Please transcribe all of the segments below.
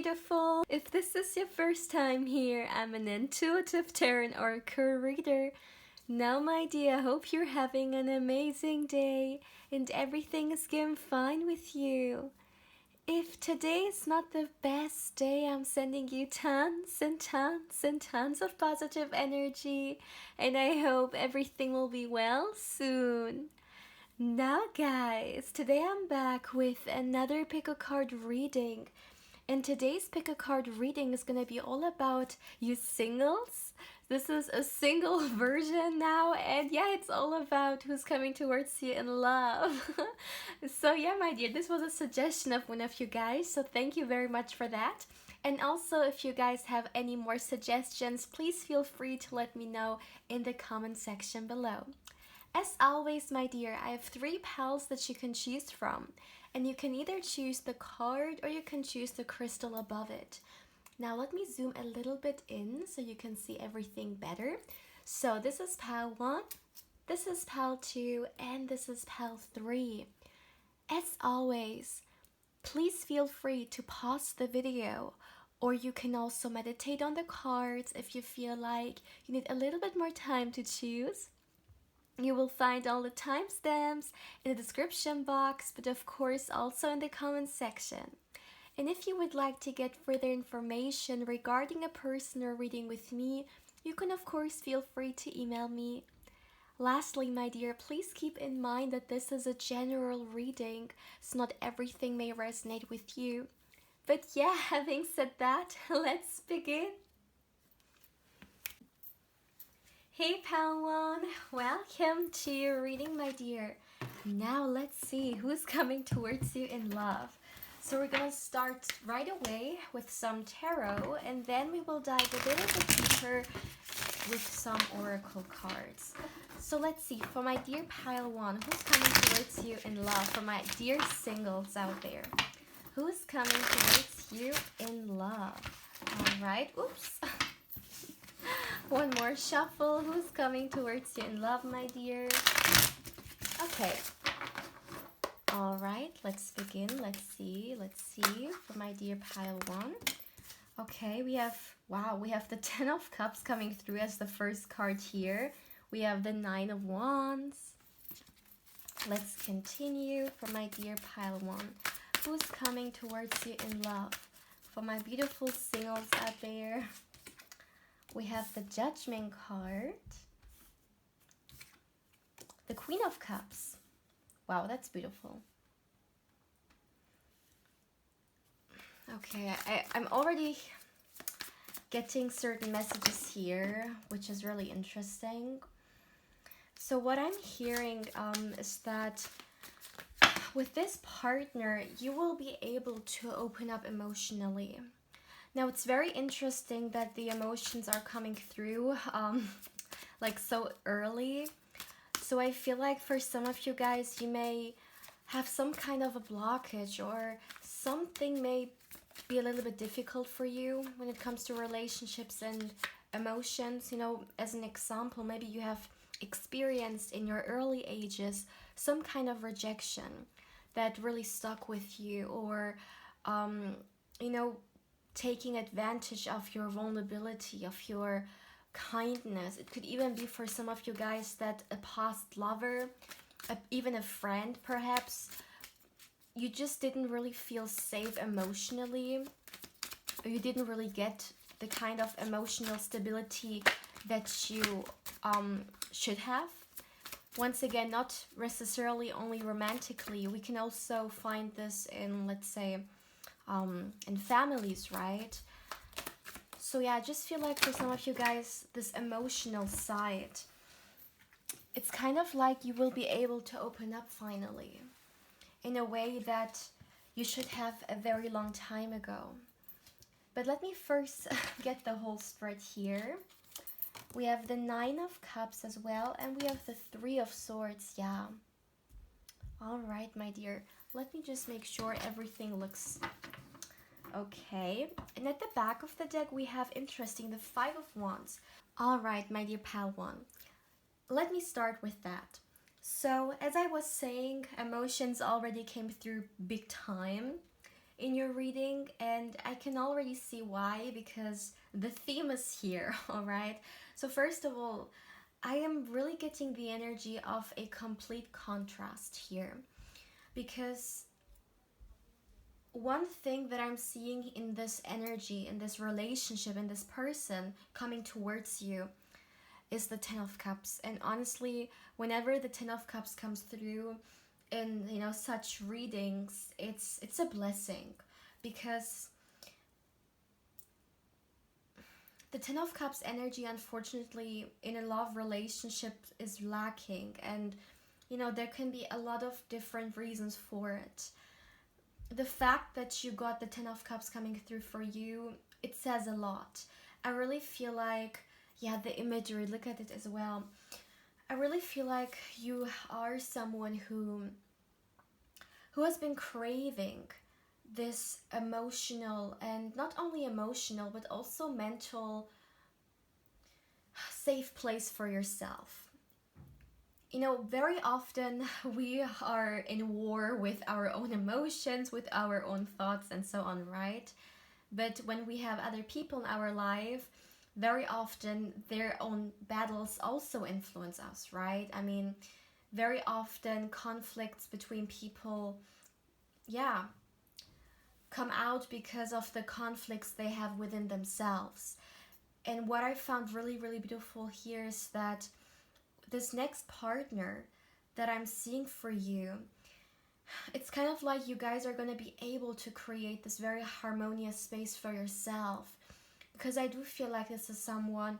beautiful! If this is your first time here, I'm an intuitive tarot oracle reader. Now, my dear, I hope you're having an amazing day and everything is going fine with you. If today is not the best day, I'm sending you tons and tons and tons of positive energy, and I hope everything will be well soon. Now, guys, today I'm back with another pick a card reading. And today's pick a card reading is going to be all about you singles. This is a single version now, and yeah, it's all about who's coming towards you in love. So yeah, my dear, this was a suggestion of one of you guys, so thank you very much for that. And also, if you guys have any more suggestions, please feel free to let me know in the comment section below. As always, my dear, I have 3 pals that you can choose from, and you can either choose the card or you can choose the crystal above it. Now let me zoom a little bit in so you can see everything better. So this is pal 1, this is pal 2, and this is pal 3. As always, please feel free to pause the video, or you can also meditate on the cards if you feel like you need a little bit more time to choose. You will find all the timestamps in the description box, but of course also in the comment section. And if you would like to get further information regarding a personal reading with me, you can of course feel free to email me. Lastly, my dear, please keep in mind that this is a general reading, so not everything may resonate with you. But yeah, having said that, let's begin. Hey pal 1, welcome to your reading, my dear. Now let's see who's coming towards you in love. So we're gonna start right away with some tarot, and then we will dive a little bit deeper with some oracle cards. So let's see, for my dear pile 1, who's coming towards you in love? For my dear singles out there, who's coming towards you in love? Alright, oops. One more shuffle. Who's coming towards you in love, my dear? Okay. Alright, let's begin. Let's see. For my dear pile 1. Okay, we have, wow, we have the 10 of Cups coming through as the first card here. We have the 9 of Wands. Let's continue. For my dear pile 1. Who's coming towards you in love? For my beautiful singles out there, we have the Judgment card, the Queen of Cups. Wow, that's beautiful. Okay, I'm already getting certain messages here, which is really interesting. So what I'm hearing is that with this partner, you will be able to open up emotionally. Now, it's very interesting that the emotions are coming through like so early. So I feel like for some of you guys, you may have some kind of a blockage, or something may be a little bit difficult for you when it comes to relationships and emotions. You know, as an example, maybe you have experienced in your early ages some kind of rejection that really stuck with you, or, you know, taking advantage of your vulnerability, of your kindness. It could even be for some of you guys that a past lover, even a friend perhaps, you just didn't really feel safe emotionally, or you didn't really get the kind of emotional stability that you should have. Once again, not necessarily only romantically. We can also find this in, let's say, in families, right? So yeah, I just feel like for some of you guys, this emotional side, it's kind of like you will be able to open up finally in a way that you should have a very long time ago. But let me first get the whole spread here. We have the 9 of Cups as well, and we have the 3 of Swords. Yeah. All right, my dear. Let me just make sure everything looks okay. And at the back of the deck, we have, interesting, the 5 of Wands. All right, my dear pal 1. Let me start with that. So, as I was saying, emotions already came through big time. in your reading, and I can already see why, because the theme is here. All right, so first of all, I am really getting the energy of a complete contrast here, because one thing that I'm seeing in this energy, in this relationship, in this person coming towards you, is the Ten of Cups. And honestly, whenever the Ten of Cups comes through in, you know, such readings, it's a blessing, because the Ten of Cups energy, unfortunately, in a love relationship is lacking, and you know, there can be a lot of different reasons for it. The fact that you got the Ten of Cups coming through for you, it says a lot. I really feel like, yeah, the imagery, look at it as well. I really feel like you are someone who has been craving this emotional, and not only emotional but also mental, safe place for yourself. You know, very often we are in war with our own emotions, with our own thoughts, and so on, right? But when we have other people in our life, very often their own battles also influence us, right? I mean, very often conflicts between people, yeah, come out because of the conflicts they have within themselves. And what I found really, really beautiful here is that this next partner that I'm seeing for you, it's kind of like you guys are going to be able to create this very harmonious space for yourself, because I do feel like this is someone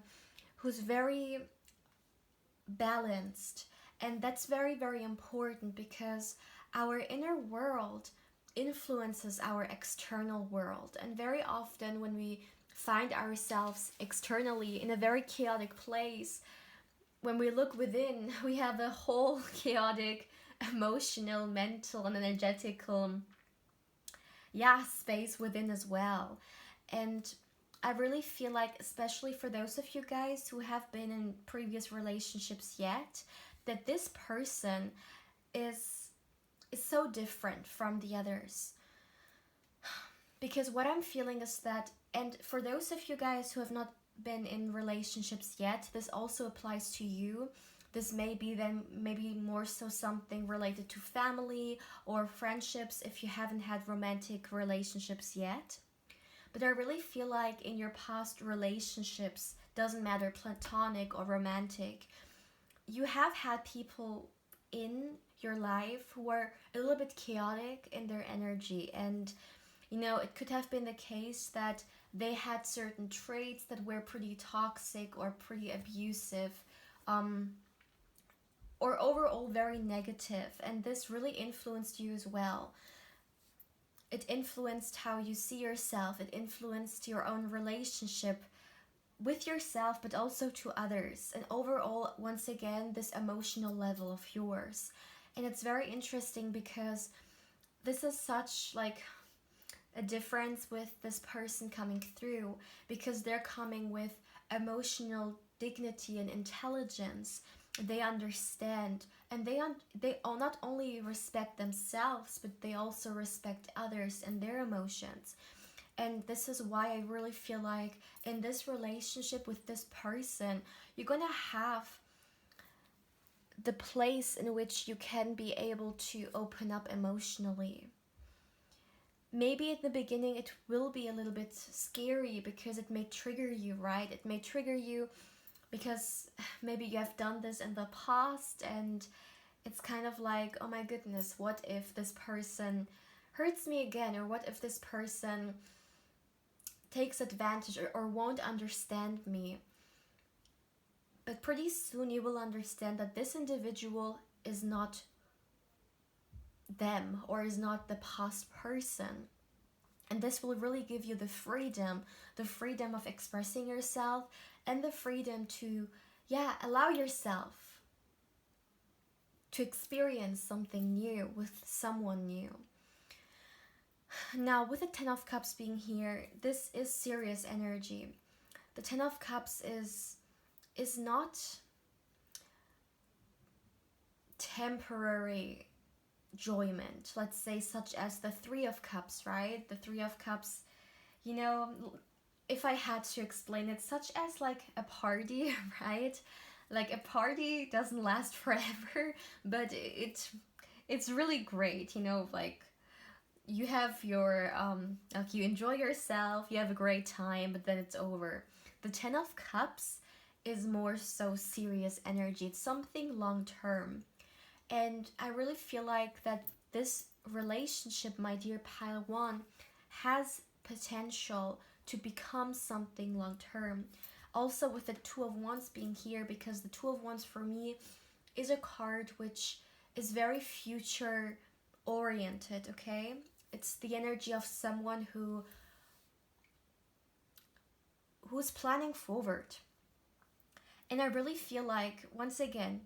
who's very balanced, and that's very, very important, because our inner world influences our external world. And very often when we find ourselves externally in a very chaotic place, when we look within, we have a whole chaotic emotional, mental, and energetical, yeah, space within as well. And I really feel like, especially for those of you guys who have been in previous relationships yet, that this person is so different from the others. Because what I'm feeling is that, and for those of you guys who have not been in relationships yet, this also applies to you. This may be then maybe more so something related to family or friendships if you haven't had romantic relationships yet. But I really feel like in your past relationships, doesn't matter platonic or romantic, you have had people in your life who are a little bit chaotic in their energy. And you know, it could have been the case that they had certain traits that were pretty toxic or pretty abusive, or overall very negative, and this really influenced you as well. It influenced how you see yourself, it influenced your own relationship with yourself, but also to others, and overall, once again, this emotional level of yours. And it's very interesting, because this is such like a difference with this person coming through, because they're coming with emotional dignity and intelligence. They understand, and they all not only respect themselves, but they also respect others and their emotions. And this is why I really feel like in this relationship with this person, you're gonna have the place in which you can be able to open up emotionally. Maybe at the beginning it will be a little bit scary, because it may trigger you, right? It may trigger you because maybe you have done this in the past, and it's kind of like, oh my goodness, what if this person hurts me again? Or what if this person takes advantage, or won't understand me? But pretty soon you will understand that this individual is not them, or is not the past person. And this will really give you the freedom of expressing yourself, and the freedom to, yeah, allow yourself to experience something new with someone new. Now, with the Ten of Cups being here, this is serious energy. The Ten of Cups is not temporary enjoyment, let's say, such as the Three of Cups, right? The Three of Cups, you know, if I had to explain it, such as like a party, right? Like a party doesn't last forever, but it's really great, you know, like you have your like you enjoy yourself, you have a great time, but then it's over. The Ten of Cups is more so serious energy. It's something long term. And I really feel like that this relationship, my dear pile one, has potential to become something long term. Also, with the Two of Wands being here, because the Two of Wands for me is a card which is very future oriented, okay? It's the energy of someone who's planning forward. And I really feel like, once again,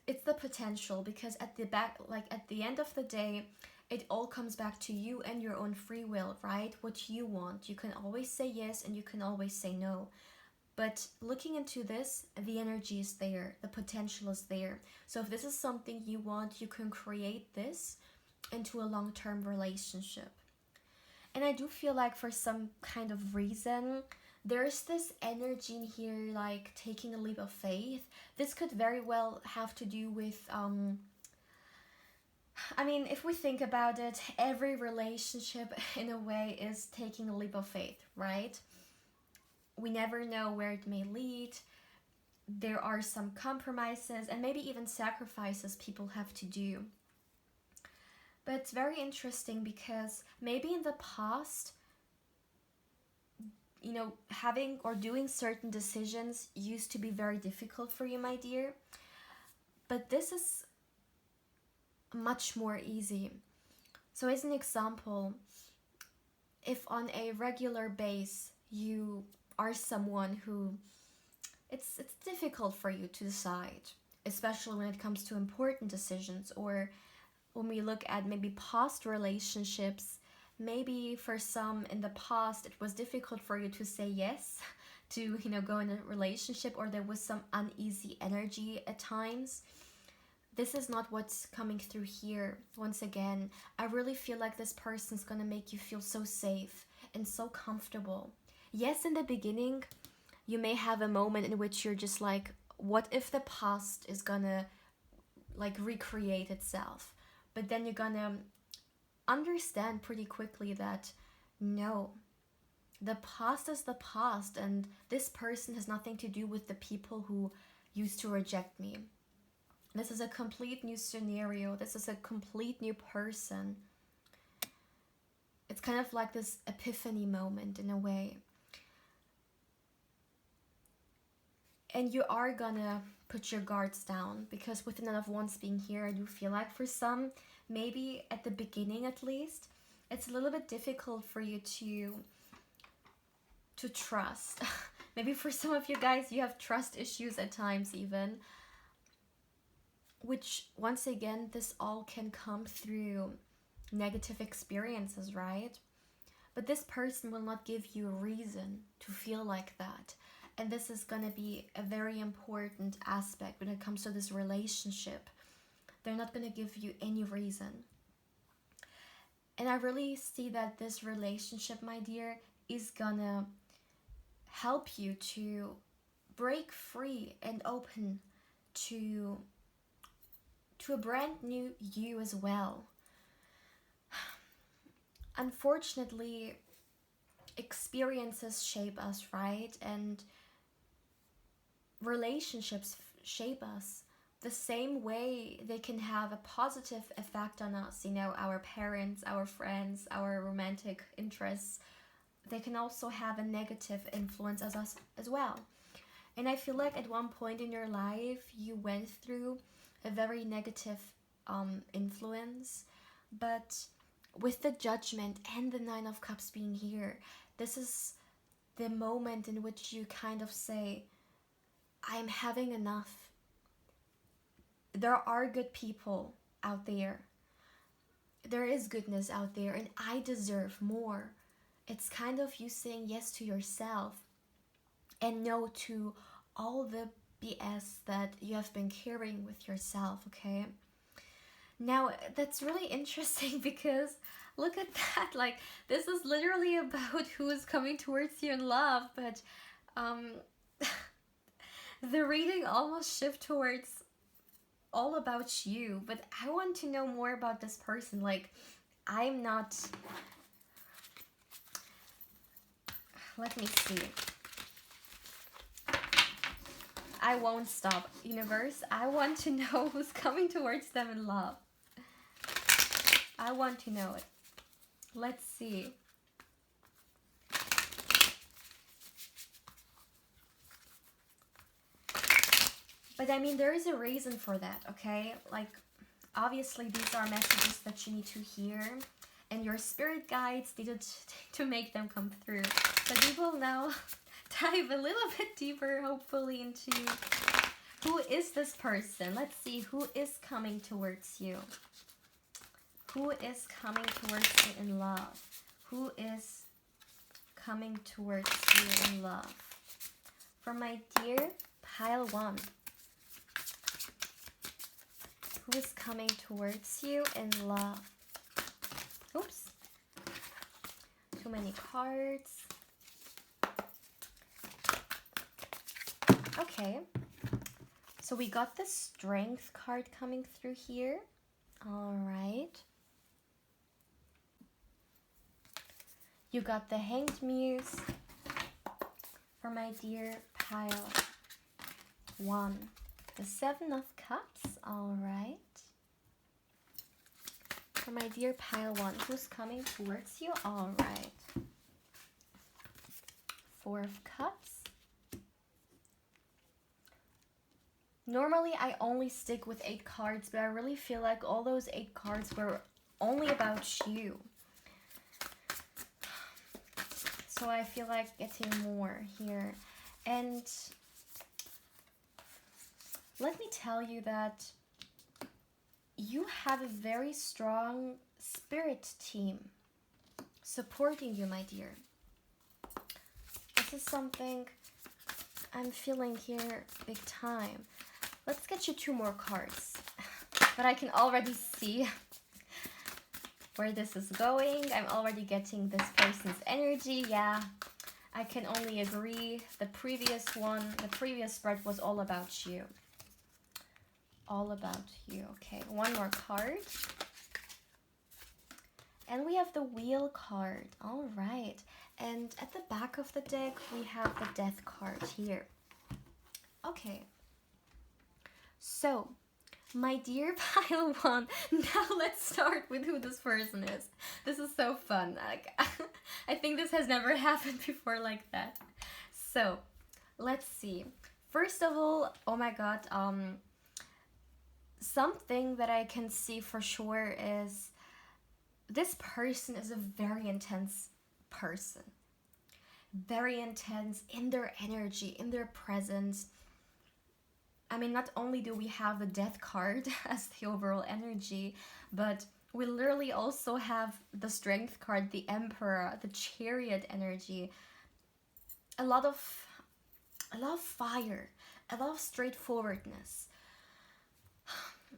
it's the potential, because at the back, like at the end of the day, it all comes back to you and your own free will, right? What you want. You can always say yes and you can always say no. But looking into this, the energy is there, the potential is there. So if this is something you want, you can create this into a long-term relationship. And I do feel like for some kind of reason, there's this energy in here, like taking a leap of faith. This could very well have to do with I mean, if we think about it, every relationship in a way is taking a leap of faith, right? We never know where it may lead. There are some compromises and maybe even sacrifices people have to do. But it's very interesting because maybe in the past, you know, having or doing certain decisions used to be very difficult for you, my dear. But this is much more easy. So as an example, if on a regular base you are someone who it's difficult for you to decide, especially when it comes to important decisions, or when we look at maybe past relationships, maybe for some in the past it was difficult for you to say yes to, you know, go in a relationship, or there was some uneasy energy at times. This is not what's coming through here. Once again, I really feel like this person's gonna make you feel so safe and so comfortable. Yes, in the beginning, you may have a moment in which you're just like, what if the past is gonna like recreate itself? But then you're gonna understand pretty quickly that no, the past is the past, and this person has nothing to do with the people who used to reject me. This is a complete new scenario. This is a complete new person. It's kind of like this epiphany moment in a way. And you are gonna put your guards down, because with the Nine of Wands being here, I do feel like for some, maybe at the beginning at least, it's a little bit difficult for you to trust. Maybe for some of you guys, you have trust issues at times even. Which, once again, this all can come through negative experiences, right? But this person will not give you a reason to feel like that. And this is going to be a very important aspect when it comes to this relationship. They're not going to give you any reason. And I really see that this relationship, my dear, is going to help you to break free and open to a brand new you as well. Unfortunately, experiences shape us, right? And relationships shape us the same way they can have a positive effect on us. You know, our parents, our friends, our romantic interests, they can also have a negative influence as us as well. And I feel like at one point in your life, you went through a very negative influence, but with the Judgment and the Nine of Cups being here, this is the moment in which you kind of say, I'm having enough. There are good people out there. There is goodness out there, and I deserve more. It's kind of you saying yes to yourself and no to all the BS that you have been carrying with yourself, okay? Now, that's really interesting because look at that. Like, this is literally about who is coming towards you in love, but um, the reading almost shift towards all about you. But I want to know more about this person. Like, I'm not. Let me see. I won't stop. Universe, I want to know who's coming towards them in love. I want to know it. Let's see. But I mean, there is a reason for that, okay? Like, obviously, these are messages that you need to hear. And your spirit guides needed to make them come through. But we will now dive a little bit deeper, hopefully, into who is this person. Let's see who is coming towards you. Who is coming towards you in love? Who is coming towards you in love? For my dear pile 1. Who is coming towards you in love? Oops. Too many cards. Okay. So we got the Strength card coming through here. All right. You got the Hanged Muse for my dear pile 1. The 7 of Cups. All right. For my dear pile 1, who's coming towards you? All right. 4 of Cups. Normally, I only stick with 8 cards, but I really feel like all those 8 cards were only about you. So I feel like getting more here. And let me tell you that you have a very strong spirit team supporting you, my dear. This is something I'm feeling here big time. Let's get you 2 more cards. But I can already see where this is going. I'm already getting this person's energy. Yeah, I can only agree. The previous spread was all about you. All about you. Okay, 1 more card. And we have the Wheel card. All right. And at the back of the deck, we have the Death card here. Okay. So, my dear pile 1, now let's start with who this person is. This is so fun. Like, I think this has never happened before like that. So, let's see. First of all, oh my god, something that I can see for sure is this person is a very intense person. Very intense in their energy, in their presence. I mean, not only do we have the Death card as the overall energy, but we literally also have the Strength card, the Emperor, the Chariot energy. A lot of fire, a lot of straightforwardness.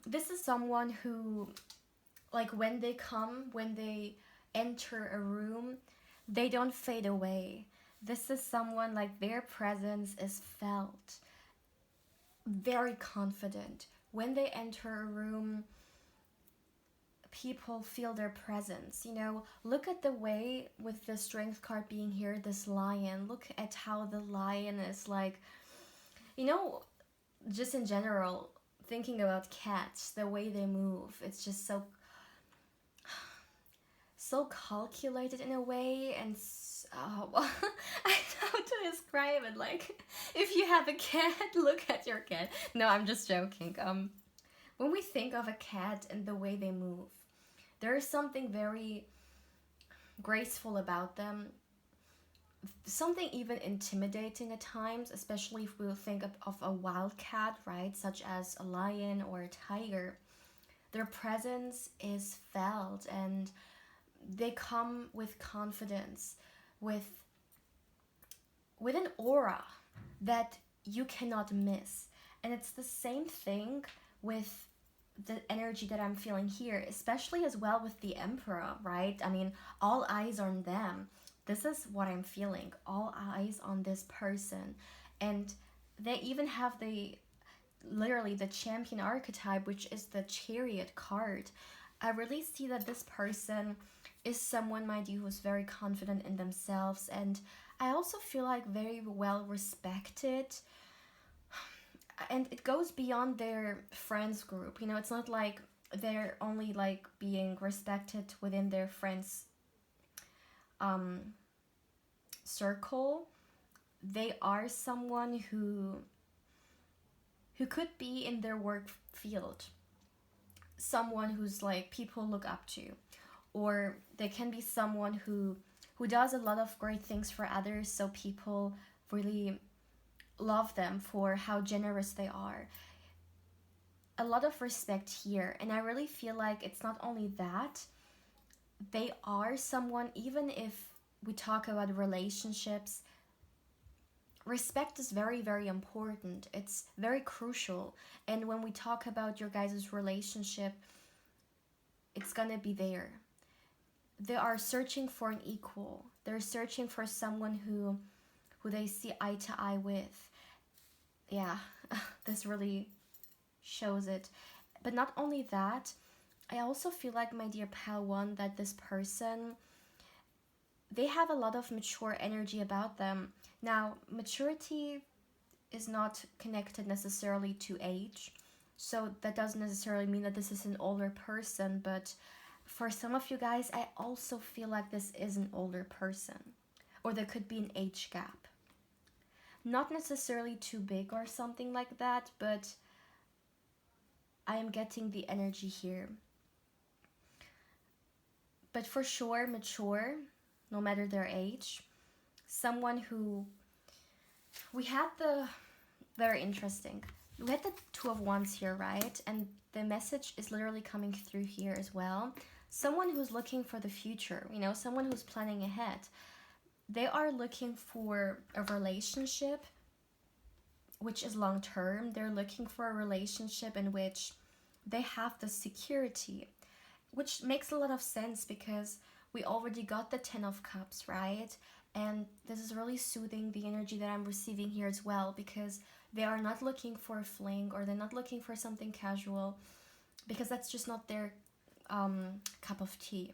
This is someone who, like, when they enter a room, they don't fade away. This is someone, like, their presence is felt. Very confident. When they enter a room, people feel their presence. You know, look at the way with the Strength card being here, this lion. Look at how the lion is like, you know, just in general, thinking about cats, the way they move, it's just so calculated in a way, and I don't know how to describe it. Like, if you have a cat, look at your cat. No, I'm just joking. When we think of a cat and the way they move, there is something very graceful about them. Something even intimidating at times, especially if we think of a wild cat, right? Such as a lion or a tiger. Their presence is felt, and they come with confidence, with an aura that you cannot miss. And it's the same thing with the energy that I'm feeling here, especially as well with the Emperor, right? I mean, all eyes on them. This is what I'm feeling. All eyes on this person. And they even have literally the champion archetype, which is the Chariot card. I really see that this person is someone, mind you, who's very confident in themselves, and I also feel like very well respected. And it goes beyond their friends group. You know, it's not like they're only like being respected within their friends um circle. They are someone who could be in their work field, someone who's like people look up to, or they can be someone who does a lot of great things for others, so people really love them for how generous they are. A lot of respect here, and I really feel like it's not only that, they are someone, even if we talk about relationships, respect is very, very important. It's very crucial. And when we talk about your guys' relationship, it's gonna be there. They are searching for an equal. They're searching for someone who they see eye to eye with. Yeah, this really shows it. But not only that, I also feel like, my dear pal one, that this person, they have a lot of mature energy about them. Now, maturity is not connected necessarily to age, so that doesn't necessarily mean that this is an older person, but for some of you guys, I also feel like this is an older person, or there could be an age gap. Not necessarily too big or something like that, but I am getting the energy here. But for sure, mature, no matter their age. Someone who, we had the, very interesting, we had the Two of Wands here, right? And the message is literally coming through here as well. Someone who's looking for the future, you know, someone who's planning ahead. They are looking for a relationship which is long term. They're looking for a relationship in which they have the security, which makes a lot of sense because we already got the Ten of Cups, right? And this is really soothing the energy that I'm receiving here as well, because they are not looking for a fling, or they're not looking for something casual, because that's just not their cup of tea.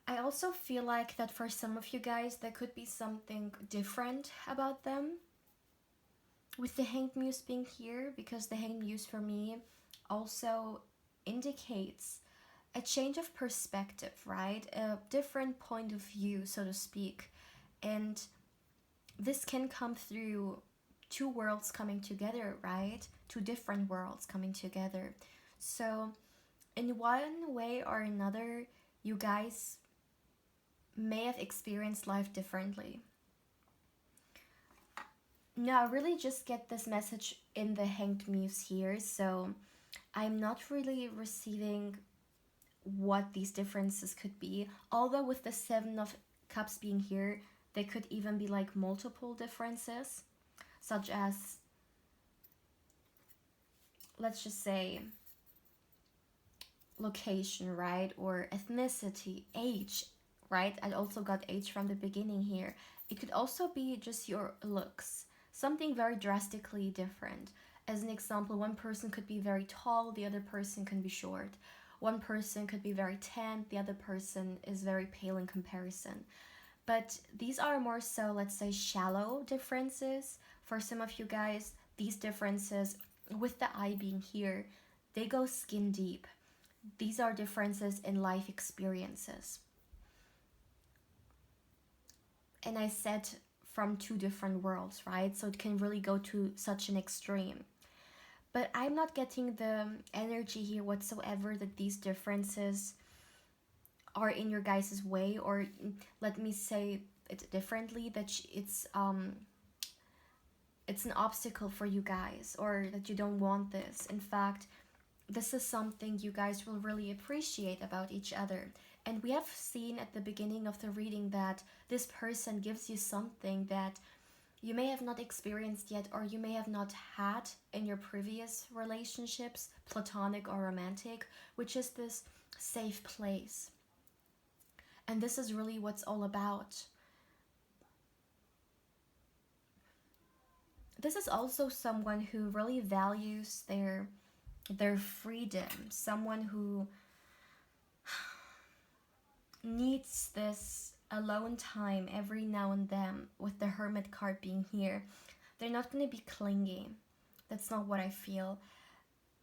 I also feel like that for some of you guys, there could be something different about them. With the Hanged Muse being here, because the Hanged Muse for me also indicates a change of perspective, right? A different point of view, so to speak. And this can come through two worlds coming together, right? Two different worlds coming together. So in one way or another, you guys may have experienced life differently. Now, I really just get this message in the Hanged Muse here, so I'm not really receiving what these differences could be. Although with the Seven of Cups being here, there could even be like multiple differences, such as, let's just say, location, right? Or ethnicity, age, right? I also got age from the beginning here. It could also be just your looks, something very drastically different. As an example, one person could be very tall, the other person can be short. One person could be very tan, the other person is very pale in comparison. But these are more so, let's say, shallow differences. For some of you guys, these differences, with the eye being here, they go skin deep. These are differences in life experiences. And I said from two different worlds, right? So it can really go to such an extreme. But I'm not getting the energy here whatsoever that these differences are in your guys' way, or let me say it differently, that it's an obstacle for you guys, or that you don't want this. In fact, this is something you guys will really appreciate about each other. And we have seen at the beginning of the reading that this person gives you something that you may have not experienced yet, or you may have not had in your previous relationships, platonic or romantic, which is this safe place. And this is really what's all about. This is also someone who really values their freedom, someone who needs this alone time every now and then, with the Hermit card being here. They're not going to be clingy. That's not what I feel.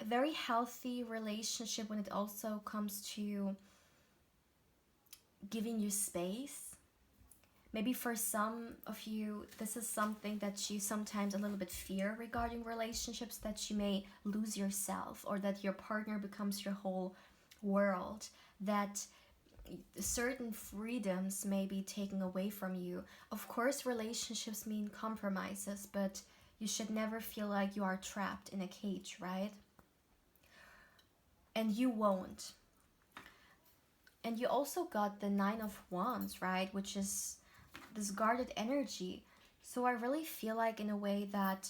A very healthy relationship when it also comes to giving you space. Maybe for some of you, this is something that you sometimes a little bit fear regarding relationships, that you may lose yourself, or that your partner becomes your whole world, that certain freedoms may be taken away from you. Of course, relationships mean compromises, but you should never feel like you are trapped in a cage, right? And you won't. And you also got the 9 of Wands, right? Which is this guarded energy. So I really feel like, in a way, that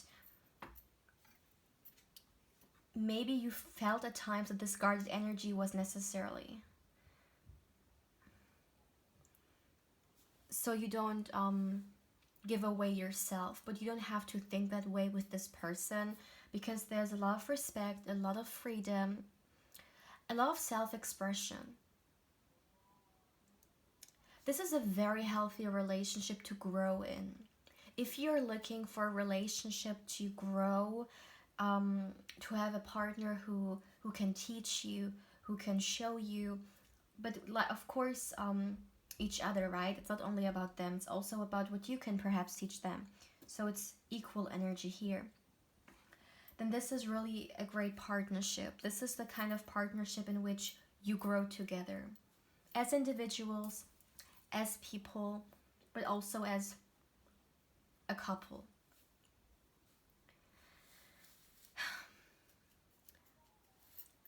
maybe you felt at times that this guarded energy was necessarily. So you don't give away yourself, but you don't have to think that way with this person, because there's a lot of respect, a lot of freedom, a lot of self-expression. This is a very healthy relationship to grow in. If you're looking for a relationship to grow, to have a partner who can teach you, who can show you, but of course, each other, right? It's not only about them, it's also about what you can perhaps teach them. So it's equal energy here. Then this is really a great partnership. This is the kind of partnership in which you grow together as individuals, as people, but also as a couple.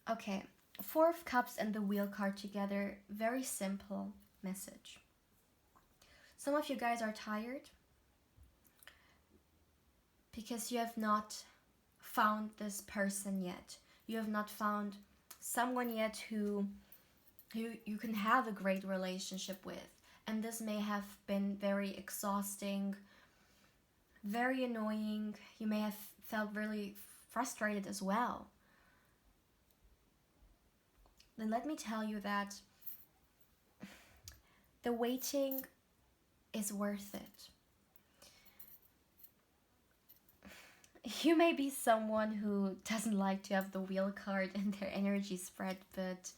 Okay, 4 of Cups and the Wheel card together. Very simple message. Some of you guys are tired because you have not found this person yet. You have not found someone yet who you can have a great relationship with. And this may have been very exhausting, very annoying. You may have felt really frustrated as well. Then let me tell you that the waiting is worth it. You may be someone who doesn't like to have the Wheel card in their energy spread, but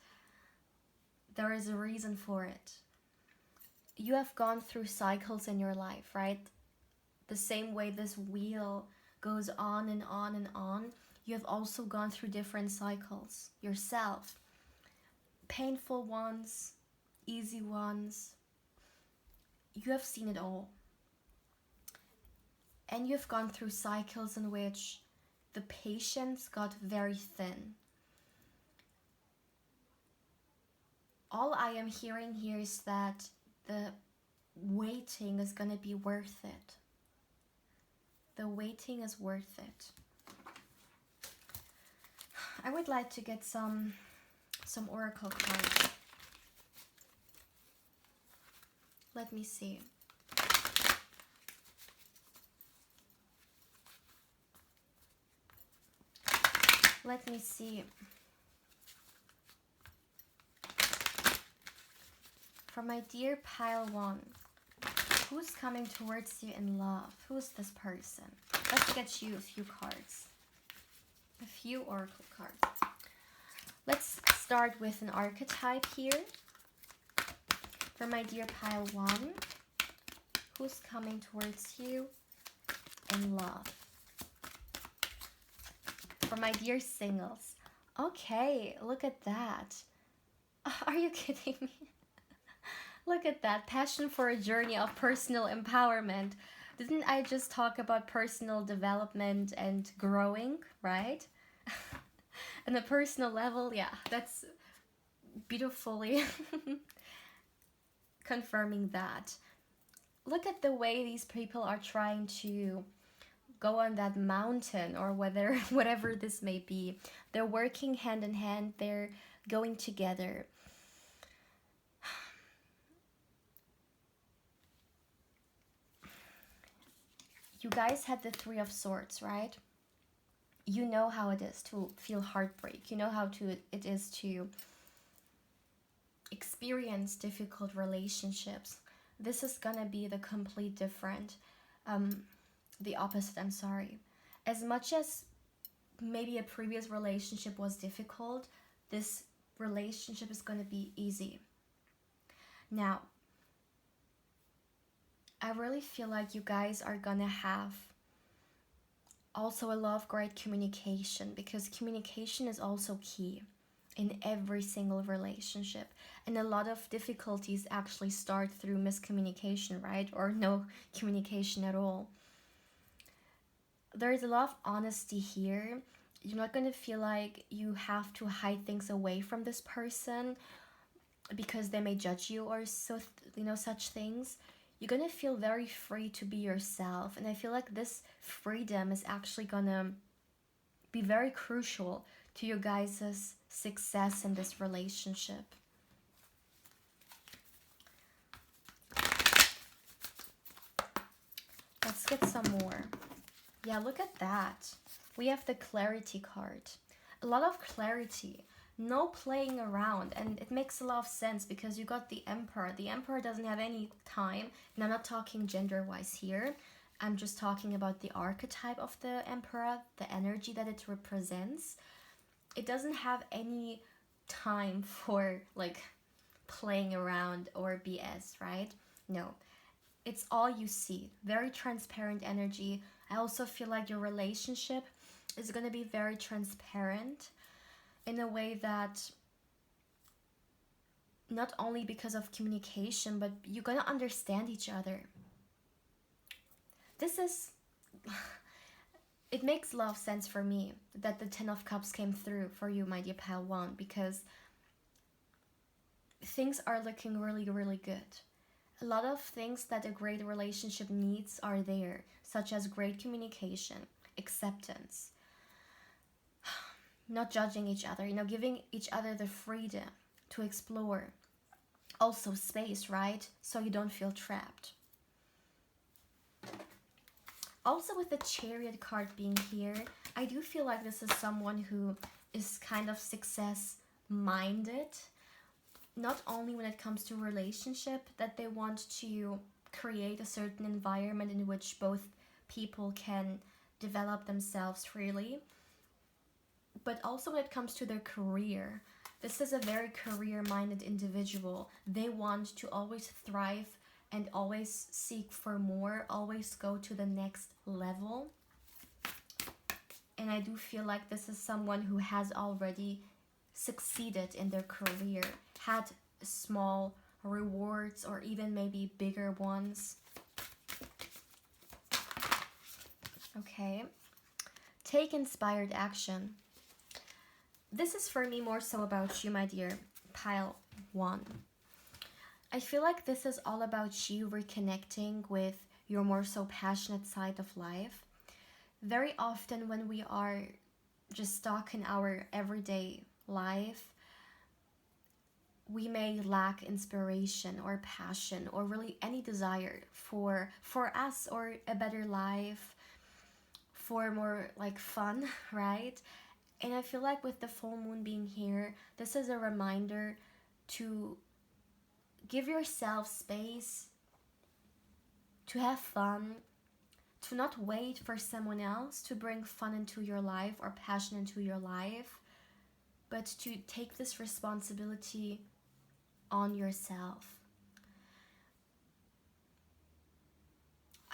there is a reason for it. You have gone through cycles in your life, right? The same way this wheel goes on and on and on, you have also gone through different cycles yourself. Painful ones, easy ones. You have seen it all. And you've gone through cycles in which the patience got very thin. All I am hearing here is that the waiting is going to be worth it. The waiting is worth it. I would like to get some oracle cards. Let me see. Let me see. For my dear pile 1, who's coming towards you in love? Who's this person? Let's get you a few cards. A few oracle cards. Let's start with an archetype here. For my dear pile 1, who's coming towards you in love? For my dear singles. Okay, look at that. Are you kidding me? Look at that. Passion for a journey of personal empowerment. Didn't I just talk about personal development and growing, right? On a personal level, yeah, that's beautifully confirming that. look at the way these people are trying to go on that mountain, or whether whatever this may be. They're working hand in hand, they're going together. You guys had the Three of Swords, right? You know how it is to feel heartbreak. You know how it is to experience difficult relationships. This is gonna be the complete different, the opposite, I'm sorry. As much as maybe a previous relationship was difficult, this relationship is gonna be easy. Now, I really feel like you guys are gonna have also a lot of great communication, because communication is also key in every single relationship. And a lot of difficulties actually start through miscommunication, right? Or no communication at all. There's a lot of honesty here. You're not going to feel like you have to hide things away from this person because they may judge you or so, such things. You're gonna feel very free to be yourself, and I feel like this freedom is actually gonna be very crucial to your guys' success in this relationship. Let's get some more. Yeah, look at that. We have the clarity card. A lot of clarity. No playing around, and it makes a lot of sense because you got the Emperor. The Emperor doesn't have any time, and I'm not talking gender-wise here. I'm just talking about the archetype of the Emperor, the energy that it represents. It doesn't have any time for like playing around or BS, right? No. It's all you see. Very transparent energy. I also feel like your relationship is going to be very transparent in a way that not only because of communication, but you're going to understand each other. This is it makes a lot of sense for me that the Ten of Cups came through for you, my dear Pile 1, because things are looking really, really good. A lot of things that a great relationship needs are there, such as great communication, acceptance, not judging each other, giving each other the freedom to explore. Also space, right? So you don't feel trapped. Also, with the Chariot card being here, I do feel like this is someone who is kind of success minded. Not only when it comes to relationship, that they want to create a certain environment in which both people can develop themselves freely, but also when it comes to their career. This is a very career-minded individual. They want to always thrive and always seek for more, always go to the next level. And I do feel like this is someone who has already succeeded in their career, had small rewards or even maybe bigger ones. Okay. Take inspired action. This is for me more so about you, my dear Pile 1. I feel like this is all about you reconnecting with your more so passionate side of life. Very often when we are just stuck in our everyday life, we may lack inspiration or passion or really any desire for us or a better life, for more like fun, right? And I feel like with the full moon being here, this is a reminder to give yourself space, to have fun, to not wait for someone else to bring fun into your life or passion into your life, but to take this responsibility on yourself.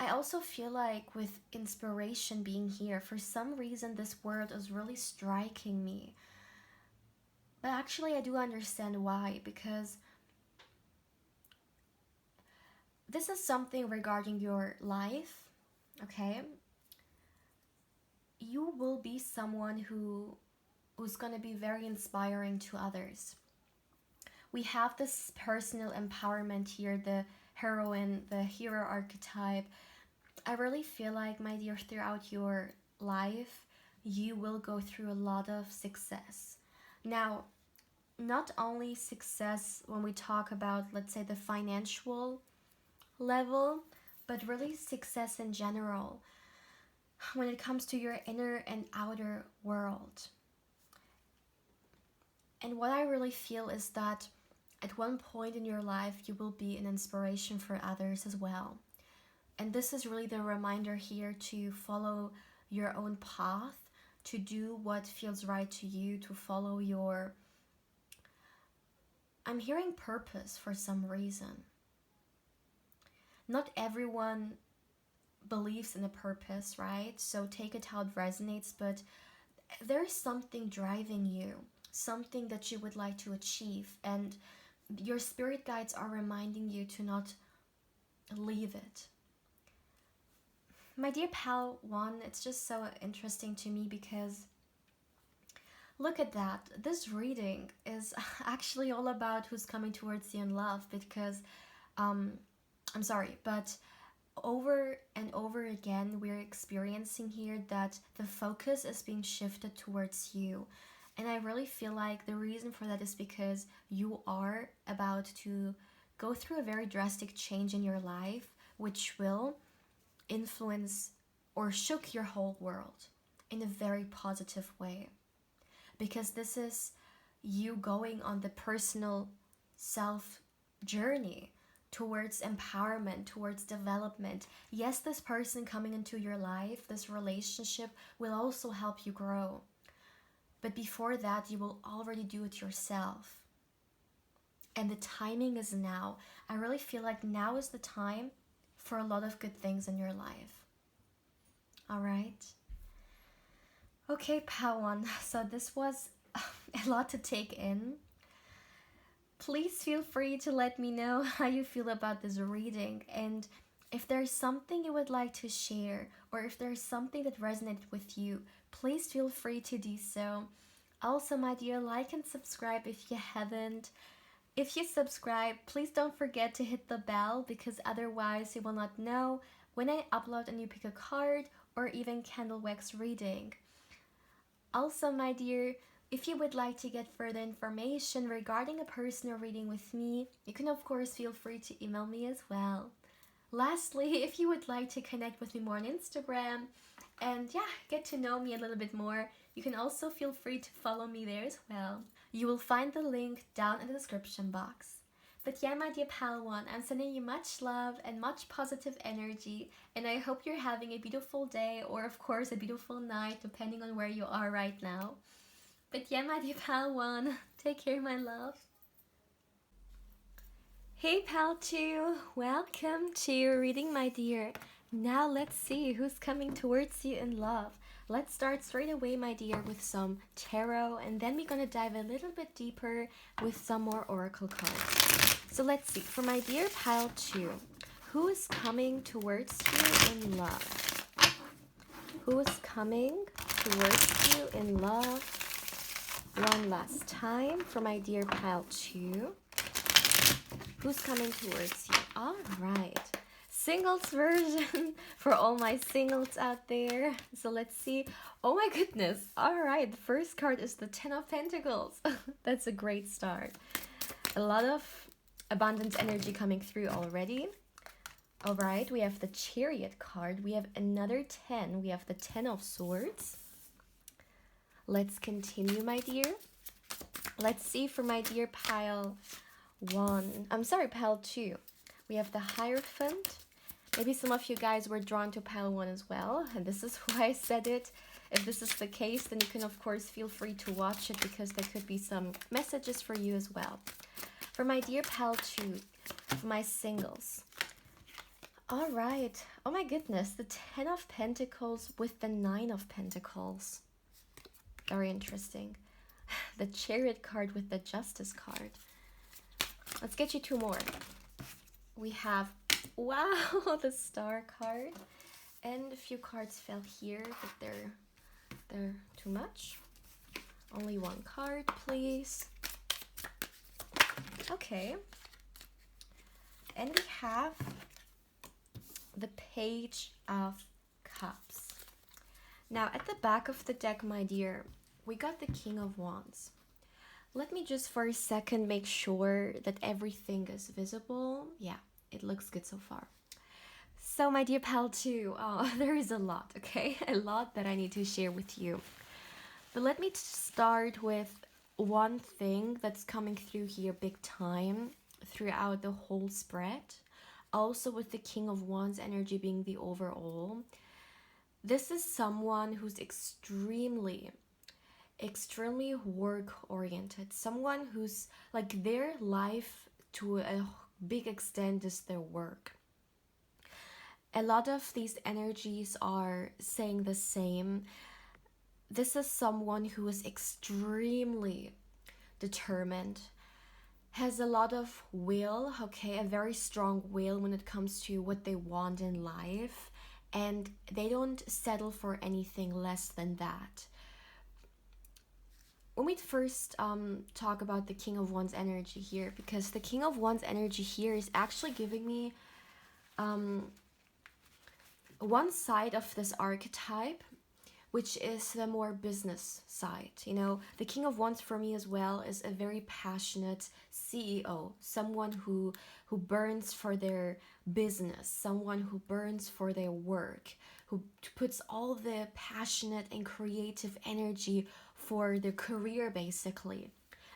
I also feel like with inspiration being here, for some reason this word is really striking me. But actually I do understand why, because this is something regarding your life, okay? You will be someone who's going to be very inspiring to others. We have this personal empowerment here, the heroine, the hero archetype, I really feel like, my dear, throughout your life, you will go through a lot of success. Now, not only success when we talk about, let's say, the financial level, but really success in general when it comes to your inner and outer world. And what I really feel is that at one point in your life, you will be an inspiration for others as well. And this is really the reminder here to follow your own path, to do what feels right to you, to follow your, I'm hearing purpose for some reason. Not everyone believes in a purpose, right? So take it how it resonates, but there's something driving you, something that you would like to achieve, and your spirit guides are reminding you to not leave it. My dear pal one, it's just so interesting to me because look at that. This reading is actually all about who's coming towards you in love, because I'm sorry, but over and over again we're experiencing here that the focus is being shifted towards you. And I really feel like the reason for that is because you are about to go through a very drastic change in your life, which will influence or shook your whole world in a very positive way. Because this is you going on the personal self journey towards empowerment, towards development. Yes, this person coming into your life, this relationship, will also help you grow. But before that, you will already do it yourself. And the timing is now. I really feel like now is the time for a lot of good things in your life. All right? Okay, Pawan. So this was a lot to take in. Please feel free to let me know how you feel about this reading, and if there's something you would like to share, or if there's something that resonated with you, please feel free to do so. Also, my dear, like and subscribe if you haven't. If you subscribe, please don't forget to hit the bell, because otherwise you will not know when I upload a new pick a card or even candle wax reading. Also, my dear, if you would like to get further information regarding a personal reading with me, you can of course feel free to email me as well. Lastly, if you would like to connect with me more on Instagram and get to know me a little bit more, you can also feel free to follow me there as well. You will find the link down in the description box. But my dear pal one, I'm sending you much love and much positive energy, and I hope you're having a beautiful day, or of course a beautiful night, depending on where you are right now. But my dear pal one, take care, my love. Hey pal 2, welcome to your reading, my dear. Now let's see who's coming towards you in love. Let's start straight away, my dear, with some tarot, and then we're gonna dive a little bit deeper with some more oracle cards. So let's see, for my dear pile 2, who is coming towards you in love? Who is coming towards you in love? One last time for my dear pile 2. Who's coming towards you? All right. Singles version for all my singles out there. So let's see. Oh my goodness. All right. The first card is the 10 of Pentacles. That's a great start. A lot of abundance energy coming through already. All right. We have the Chariot card. We have another 10. We have the 10 of Swords. Let's continue, my dear. Let's see for my dear pile 1. I'm sorry, pile 2. We have the Hierophant. Maybe some of you guys were drawn to pile 1 as well, and this is why I said it. If this is the case, then you can of course feel free to watch it, because there could be some messages for you as well. For my dear pile 2, for my singles. All right. Oh my goodness, the 10 of Pentacles with the 9 of Pentacles. Very interesting. The Chariot card with the Justice card. Let's get you 2 more. We have, wow, the Star card. And a few cards fell here, but they're too much. Only 1 card, please. Okay. And we have the Page of Cups. Now, at the back of the deck, my dear, we got the King of Wands. Let me just for a second make sure that everything is visible. Yeah, it looks good so far. So, my dear pal, too, there is a lot, okay? A lot that I need to share with you. But let me start with one thing that's coming through here big time throughout the whole spread. Also with the King of Wands energy being the overall. This is someone who's extremely work oriented. Someone who's like their life to a big extent is their work. A lot of these energies are saying the same. This is someone who is extremely determined, has a lot of will, okay, a very strong will when it comes to what they want in life, and they don't settle for anything less than that. When we first talk about the King of Wands energy here, because the King of Wands energy here is actually giving me one side of this archetype, which is the more business side. You know, the King of Wands for me as well is a very passionate CEO, someone who burns for their business, someone who burns for their work, who puts all the passionate and creative energy for their career basically.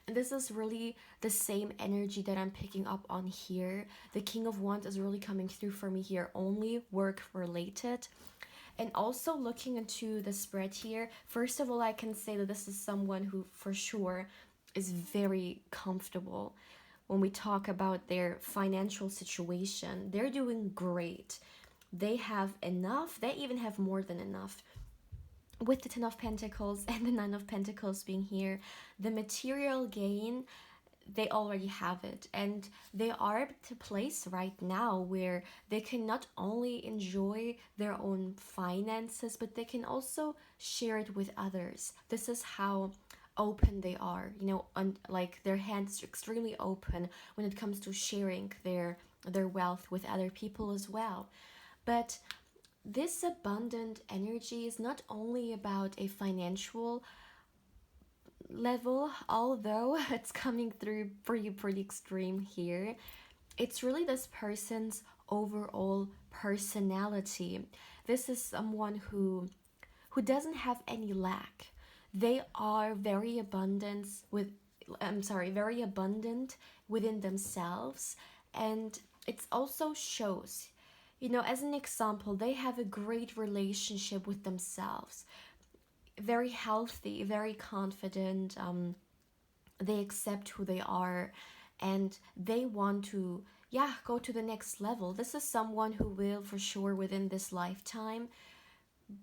And this is really the same energy that I'm picking up on here. The King of Wands is really coming through for me here, only work related. And also looking into the spread here, first of all, I can say that this is someone who for sure is very comfortable. When we talk about their financial situation, they're doing great. They have enough, they even have more than enough. With the Ten of Pentacles and the Nine of Pentacles being here, the material gain, they already have it, and they are at a place right now where they can not only enjoy their own finances, but they can also share it with others. This is how open they are, you know, like their hands are extremely open when it comes to sharing their wealth with other people as well. But this abundant energy is not only about a financial level, although it's coming through pretty extreme here. It's really this person's overall personality. This is someone who doesn't have any lack. They are very abundant within themselves, and it also shows, you know, as an example, they have a great relationship with themselves, very healthy, very confident. They accept who they are, and they want to go to the next level. This is someone who will for sure within this lifetime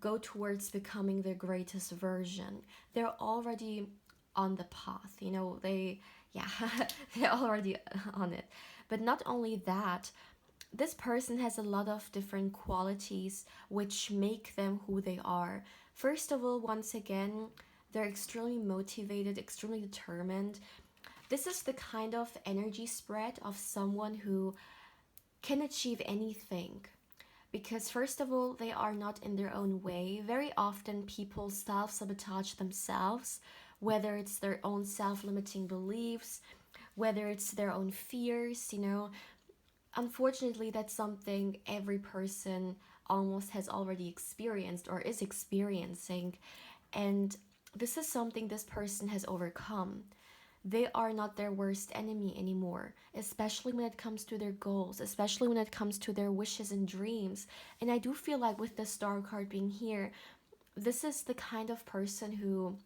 go towards becoming their greatest version. They're already on the path, you know, they're already on it. But not only that, this person has a lot of different qualities which make them who they are. First of all, once again, they're extremely motivated, extremely determined. This is the kind of energy spread of someone who can achieve anything. Because first of all, they are not in their own way. Very often people self-sabotage themselves, whether it's their own self-limiting beliefs, whether it's their own fears, you know. Unfortunately, that's something every person almost has already experienced or is experiencing. And this is something this person has overcome. They are not their worst enemy anymore, especially when it comes to their goals, especially when it comes to their wishes and dreams. And I do feel like with the Star card being here, this is the kind of person who,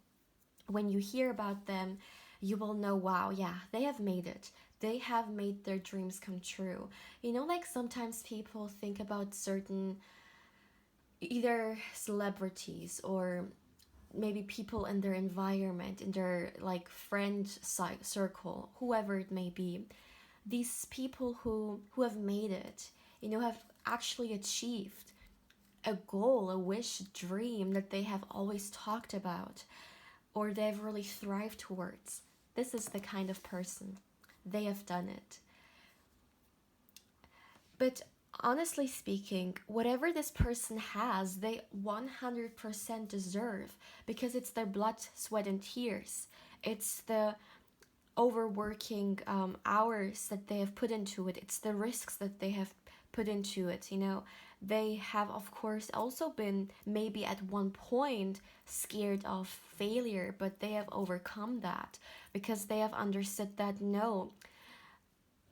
when you hear about them, you will know, wow, yeah, they have made it. They have made their dreams come true. You know, like sometimes people think about certain either celebrities or maybe people in their environment, in their like friend circle, whoever it may be. These people who have made it, you know, have actually achieved a goal, a wish, dream that they have always talked about, or they've really thrived towards. This is the kind of person. They have done it. But honestly speaking, whatever this person has, they 100% deserve, because it's their blood, sweat, and tears. It's the overworking hours that they have put into it. It's the risks that they have put into it. They have, of course, also been maybe at one point scared of failure, but they have overcome that because they have understood that no,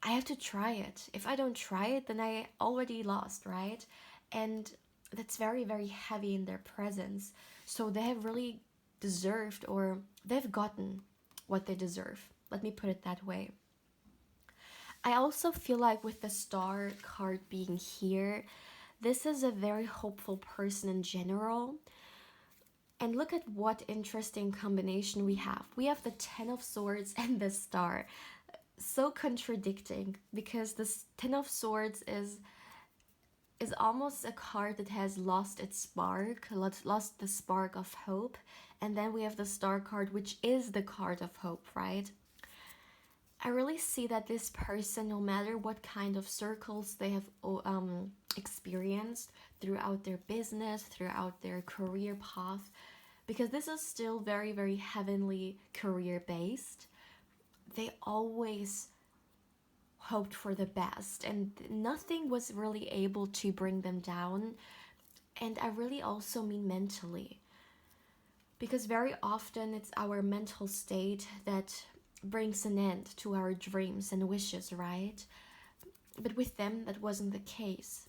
I have to try it. If I don't try it, then I already lost, right? And that's very, very heavy in their presence. So they have really deserved, or they've gotten what they deserve. Let me put it that way. I also feel like with the star card being here, this is a very hopeful person in general. And look at what interesting combination we have. We have the Ten of Swords and the Star. So contradicting, because this Ten of Swords is almost a card that has lost its spark, lost the spark of hope. And then we have the Star card, which is the card of hope, right? I really see that this person, no matter what kind of circles they have experienced throughout their business, throughout their career path, because this is still very, very heavenly career based, they always hoped for the best, and nothing was really able to bring them down. And I really also mean mentally, because very often it's our mental state that brings an end to our dreams and wishes, right? But with them, that wasn't the case.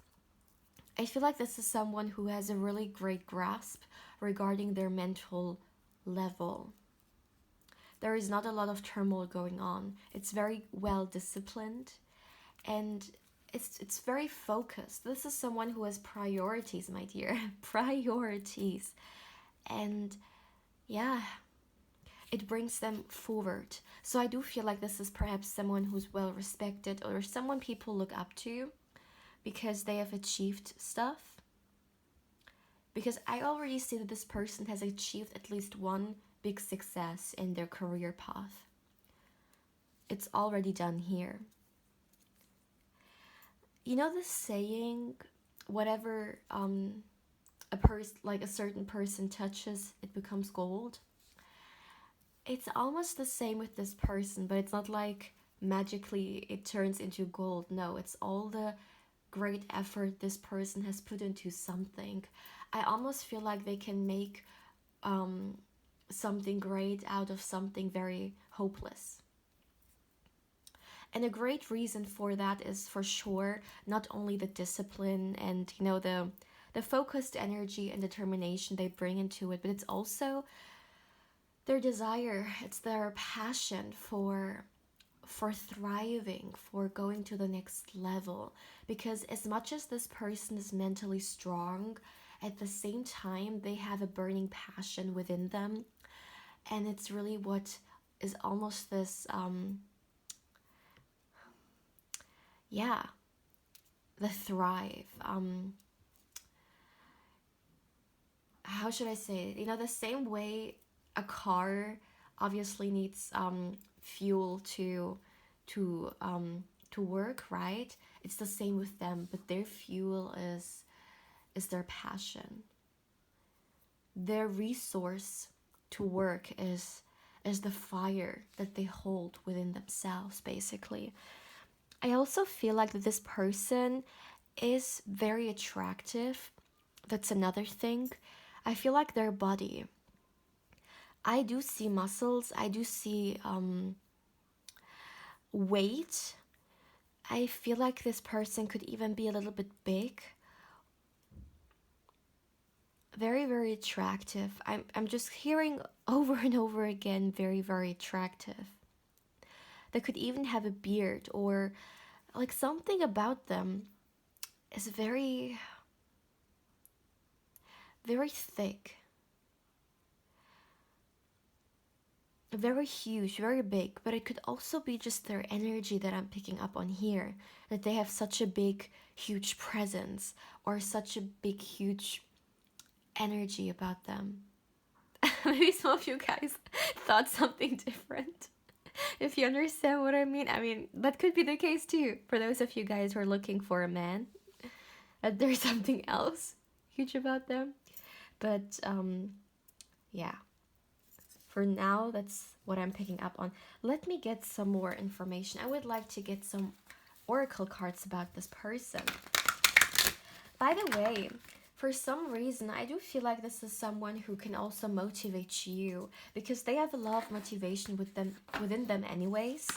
I feel like this is someone who has a really great grasp regarding their mental level. There is not a lot of turmoil going on. It's very well disciplined, and it's very focused. This is someone who has priorities, my dear. Priorities. And yeah, it brings them forward. So I do feel like this is perhaps someone who's well respected, or someone people look up to because they have achieved stuff. Because I already see that this person has achieved at least one big success in their career path. It's already done here. You know the saying, whatever a certain person touches, it becomes gold? It's almost the same with this person, but it's not like magically it turns into gold. No, it's all the great effort this person has put into something. I almost feel like they can make something great out of something very hopeless. And a great reason for that is for sure not only the discipline and the focused energy and determination they bring into it, but it's also their desire, it's their passion for thriving, for going to the next level. Because as much as this person is mentally strong, at the same time they have a burning passion within them, and it's really what is almost this the thrive, how should I say it? The same way a car obviously needs fuel to work, right? It's the same with them, but their fuel is their passion. Their resource to work is the fire that they hold within themselves, basically. I also feel like that this person is very attractive. That's another thing. I feel like their body, I do see muscles, I do see weight. I feel like this person could even be a little bit big. Very, very attractive. I'm just hearing over and over again, very, very attractive. They could even have a beard, or like something about them is very, very thick. Very huge, very big, but it could also be just their energy that I'm picking up on here, that they have such a big, huge presence, or such a big, huge energy about them. Maybe some of you guys thought something different. If you understand what I mean. I mean, that could be the case too for those of you guys who are looking for a man. That there's something else huge about them. But yeah, for now, that's what I'm picking up on. Let me get some more information. I would like to get some oracle cards about this person. By the way, for some reason, I do feel like this is someone who can also motivate you, because they have a lot of motivation within them anyways.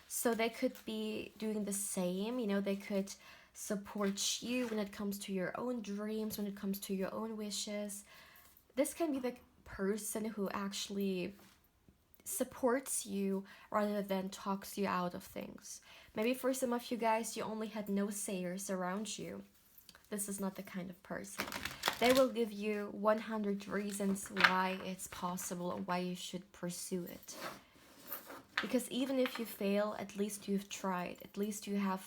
So they could be doing the same, they could support you when it comes to your own dreams, when it comes to your own wishes. This can be the person who actually supports you rather than talks you out of things. Maybe for some of you guys, you only had no sayers around you. This is not the kind of person. They will give you 100 reasons why it's possible and why you should pursue it. Because even if you fail, at least you've tried. At least you have,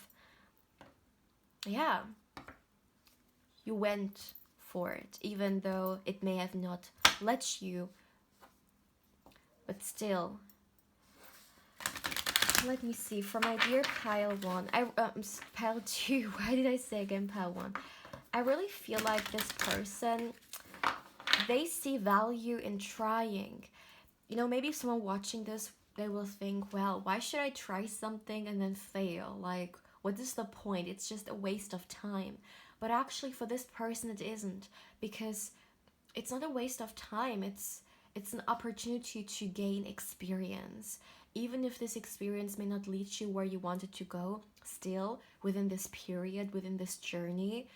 you went for it. Even though it may have not let you. But still. Let me see. For my dear pile 1. Pile 2. Why did I say again pile 1? I really feel like this person, they see value in trying. Maybe someone watching this, they will think, well, why should I try something and then fail? Like, what is the point? It's just a waste of time. But actually, for this person, it isn't. Because it's not a waste of time. It's an opportunity to gain experience. Even if this experience may not lead you where you wanted to go, still, within this period, within this journey,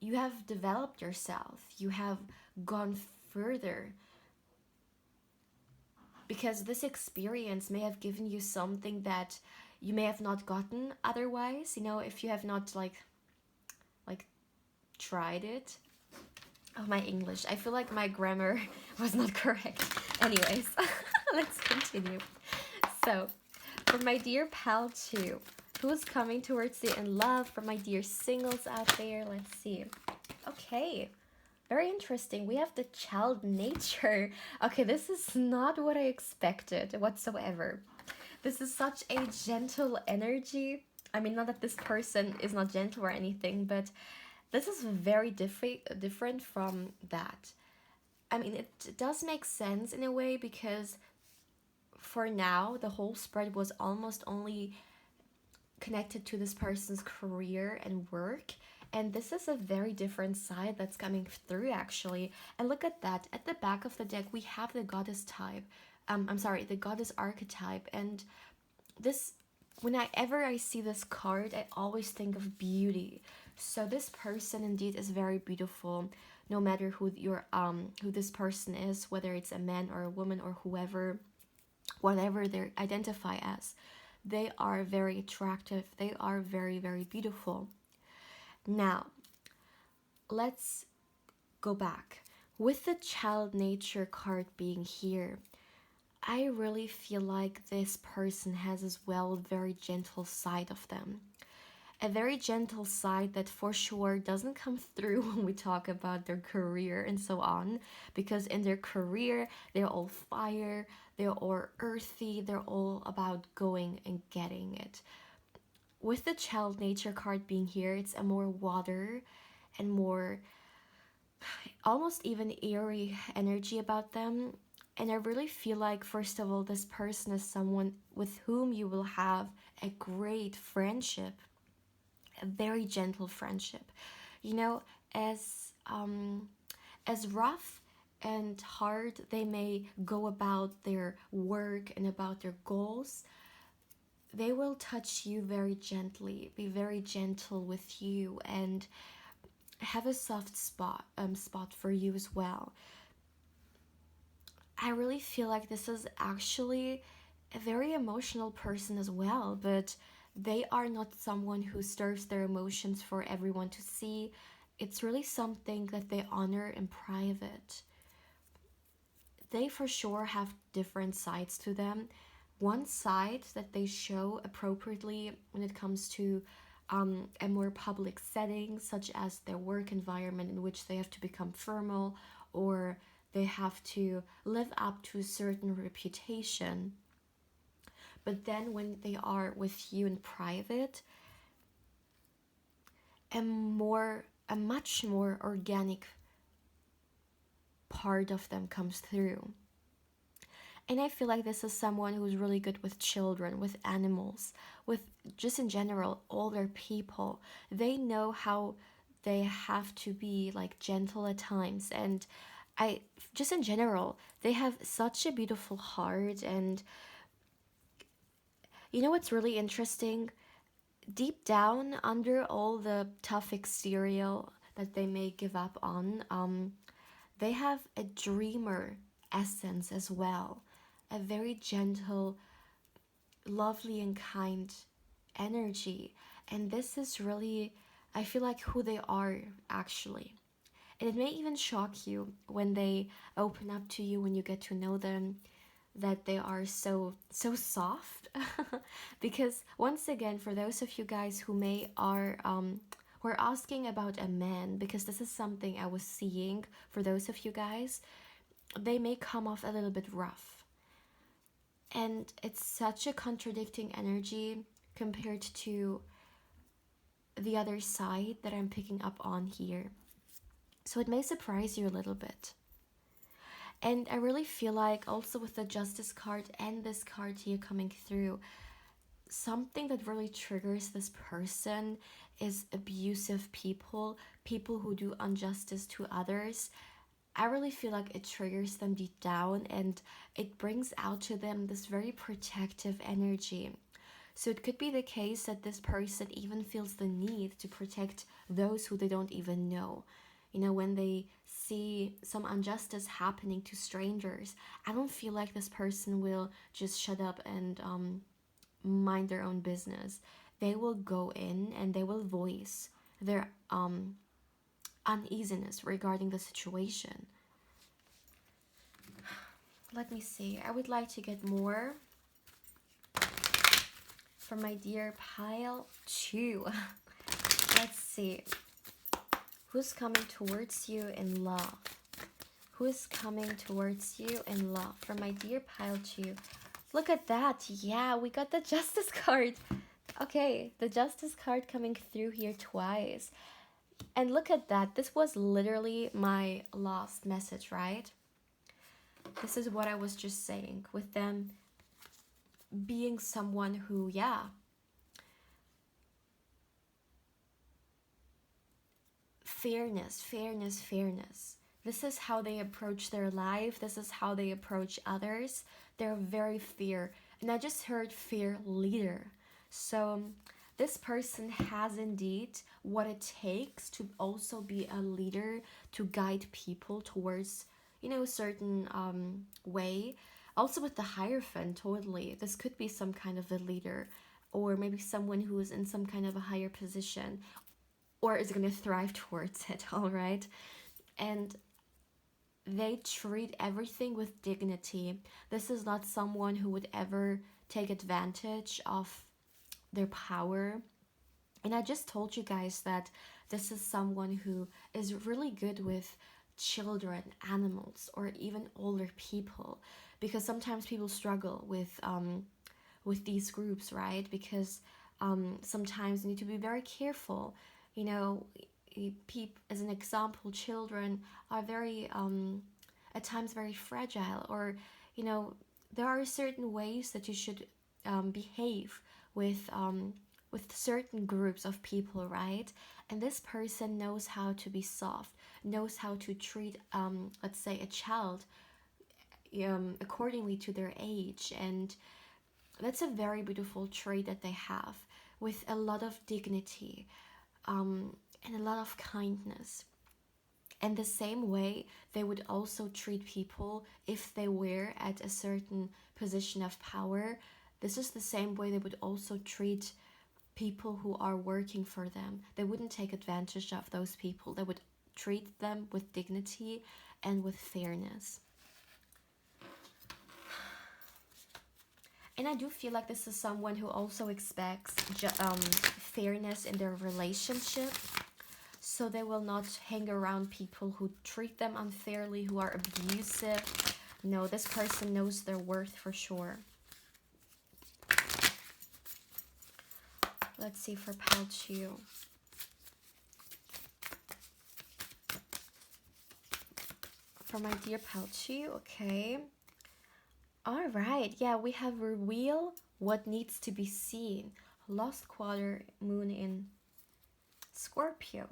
you have developed yourself. You have gone further. Because this experience may have given you something that you may have not gotten otherwise. If you have not like tried it. Oh, my English. I feel like my grammar was not correct. Anyways, let's continue. So, for my dear pal 2, who's coming towards you in love? For my dear singles out there, let's see. Okay, very interesting. We have the child nature. Okay, this is not what I expected whatsoever. This is such a gentle energy. I mean, not that this person is not gentle or anything, but this is very different from that. I mean, it does make sense in a way, because for now, the whole spread was almost only connected to this person's career and work. And this is a very different side that's coming through, actually. And look at that. At the back of the deck, we have the goddess type. The goddess archetype. And this, whenever I see this card, I always think of beauty. So this person indeed is very beautiful, no matter who this person is, whether it's a man or a woman or whoever, whatever they identify as. They are very attractive. They are very, very beautiful. Now, let's go back. With the child nature card being here, I really feel like this person has as well a very gentle side of them. A very gentle side that for sure doesn't come through when we talk about their career and so on. Because in their career, they're all fire, they're all earthy, they're all about going and getting it. With the child nature card being here, it's a more water and more almost even eerie energy about them. And I really feel like, first of all, this person is someone with whom you will have a great friendship, a very gentle friendship. As rough and hard they may go about their work and about their goals, they will touch you very gently, be very gentle with you, and have a soft spot for you as well. I really feel like this is actually a very emotional person as well, but they are not someone who stirs their emotions for everyone to see. It's really something that they honor in private. They for sure have different sides to them. One side that they show appropriately when it comes to a more public setting, such as their work environment, in which they have to become formal, or they have to live up to a certain reputation. but then when they are with you in private, a much more organic part of them comes through. And I feel like this is someone who's really good with children, with animals, with just in general older people. They know how they have to be like gentle at times, and I just in general, they have such a beautiful heart. And you know what's really interesting? Deep down under all the tough exterior that they may give up on, they have a dreamer essence as well, a very gentle, lovely, and kind energy. And this is really, I feel like, who they are actually. And it may even shock you when they open up to you, when you get to know them, that they are so soft. Because once again, for those of you guys who may are who are asking about a man, because this is something I was seeing for those of you guys, they may come off a little bit rough. And it's such a contradicting energy compared to the other side that I'm picking up on here. So it may surprise you a little bit. And I really feel like also with the Justice card and this card here coming through, something that really triggers this person is abusive people, people who do injustice to others. I really feel like it triggers them deep down, and it brings out to them this very protective energy. So it could be the case that this person even feels the need to protect those who they don't even know. You know, when they see some injustice happening to strangers, I don't feel like this person will just shut up and mind their own business. They will go in and they will voice their uneasiness regarding the situation. Let me see. I would like to get more from my dear pile 2. Let's see. Who's coming towards you in love? Who's coming towards you in love? From my dear pile 2. Look at that. Yeah, we got the Justice card. Okay, the Justice card coming through here twice. And look at that. This was literally my last message, right? This is what I was just saying, with them being someone who, yeah, fairness. This is how they approach their life. This is how they approach others. They're very fair. And I just heard fair leader. So this person has indeed what it takes to also be a leader, to guide people towards, you know, a certain way. Also with the Hierophant, totally. This could be some kind of a leader, or maybe someone who is in some kind of a higher position, or is going to thrive towards it, all right? And they treat everything with dignity. This is not someone who would ever take advantage of their power. And I just told you guys that this is someone who is really good with children, animals, or even older people, because sometimes people struggle with these groups, right? Because sometimes you need to be very careful. You know, as an example, children are very at times very fragile, or you know, there are certain ways that you should behave with certain groups of people, right? And this person knows how to be soft, knows how to treat let's say a child accordingly to their age. And that's a very beautiful trait that they have, with a lot of dignity and a lot of kindness. And the same way they would also treat people if they were at a certain position of power. This is the same way they would also treat people who are working for them. They wouldn't take advantage of those people. They would treat them with dignity and with fairness. And I do feel like this is someone who also expects fairness in their relationship. So they will not hang around people who treat them unfairly, who are abusive. No, this person knows their worth for sure. Let's see for pile 2. For my dear pile 2, okay. All right, yeah, we have reveal what needs to be seen. Lost quarter moon in Scorpio.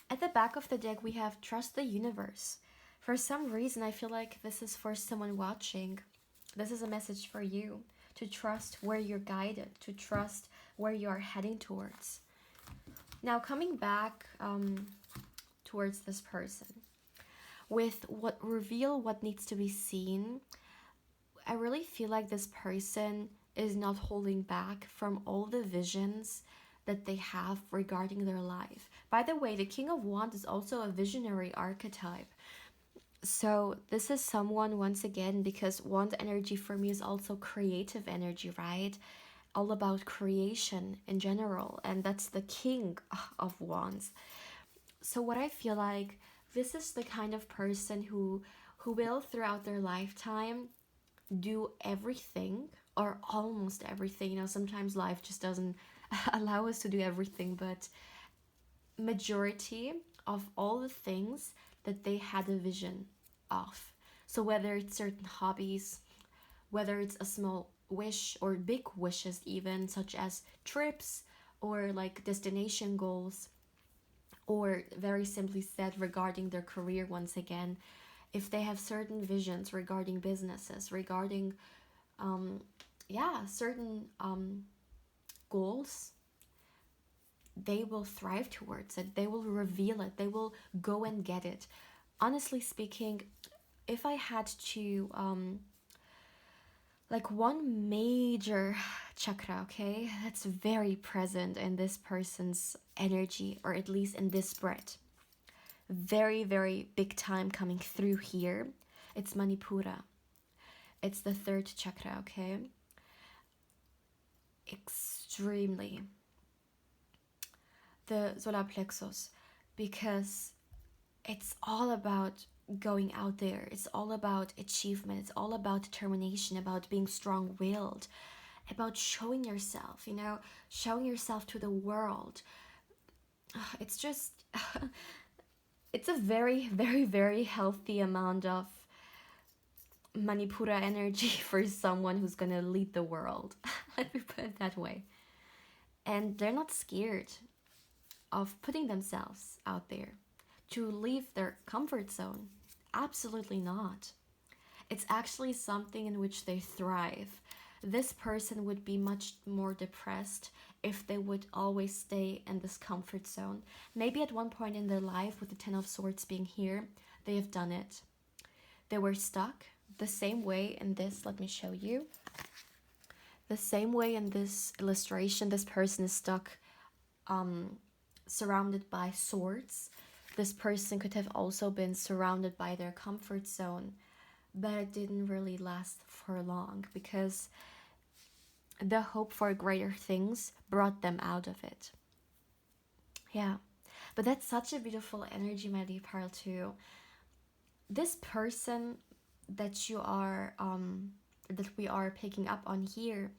At the back of the deck, we have trust the universe. For some reason, I feel like this is for someone watching. This is a message for you to trust where you're guided, to trust where you are heading towards. Now, coming back towards this person, with what reveal what needs to be seen, I really feel like this person is not holding back from all the visions that they have regarding their life. By the way, the King of Wands is also a visionary archetype. So this is someone, once again, because wand energy for me is also creative energy, right? All about creation in general, and that's the King of Wands. So what I feel like, this is the kind of person who will throughout their lifetime do everything, or almost everything. You know, sometimes life just doesn't allow us to do everything, but majority of all the things that they had a vision of. So whether it's certain hobbies, whether it's a small wish or big wishes even, such as trips or like destination goals, or very simply said regarding their career, once again, if they have certain visions regarding businesses, regarding certain goals, they will thrive towards it, they will reveal it, they will go and get it. Honestly speaking, if I had to like one major chakra, okay, that's very present in this person's energy, or at least in this spread, very very big time coming through here, it's Manipura. It's the third chakra, okay? Extremely. The solar plexus, because it's all about going out there. It's all about achievement. It's all about determination, about being strong-willed, about showing yourself, you know, showing yourself to the world. It's just, it's a very, very, very healthy amount of Manipura energy for someone who's gonna lead the world. Let me put it that way. And they're not scared of putting themselves out there to leave their comfort zone. Absolutely not. It's actually something in which they thrive. This person would be much more depressed if they would always stay in this comfort zone. Maybe at one point in their life, with the Ten of Swords being here, they have done it. They were stuck the same way in this. Let me show you. The same way in this illustration, this person is stuck surrounded by swords. This person could have also been surrounded by their comfort zone, but it didn't really last for long because the hope for greater things brought them out of it. Yeah, but that's such a beautiful energy, my dear Pearl, too. This person that you are that we are picking up on here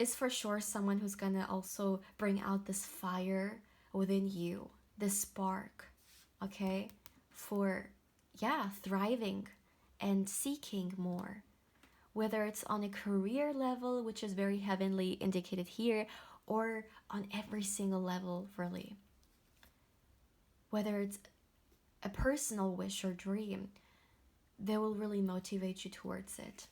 is for sure someone who's gonna also bring out this fire within you, this spark, okay, for thriving and seeking more, whether it's on a career level, which is very heavenly indicated here, or on every single level, really, whether it's a personal wish or dream, they will really motivate you towards it.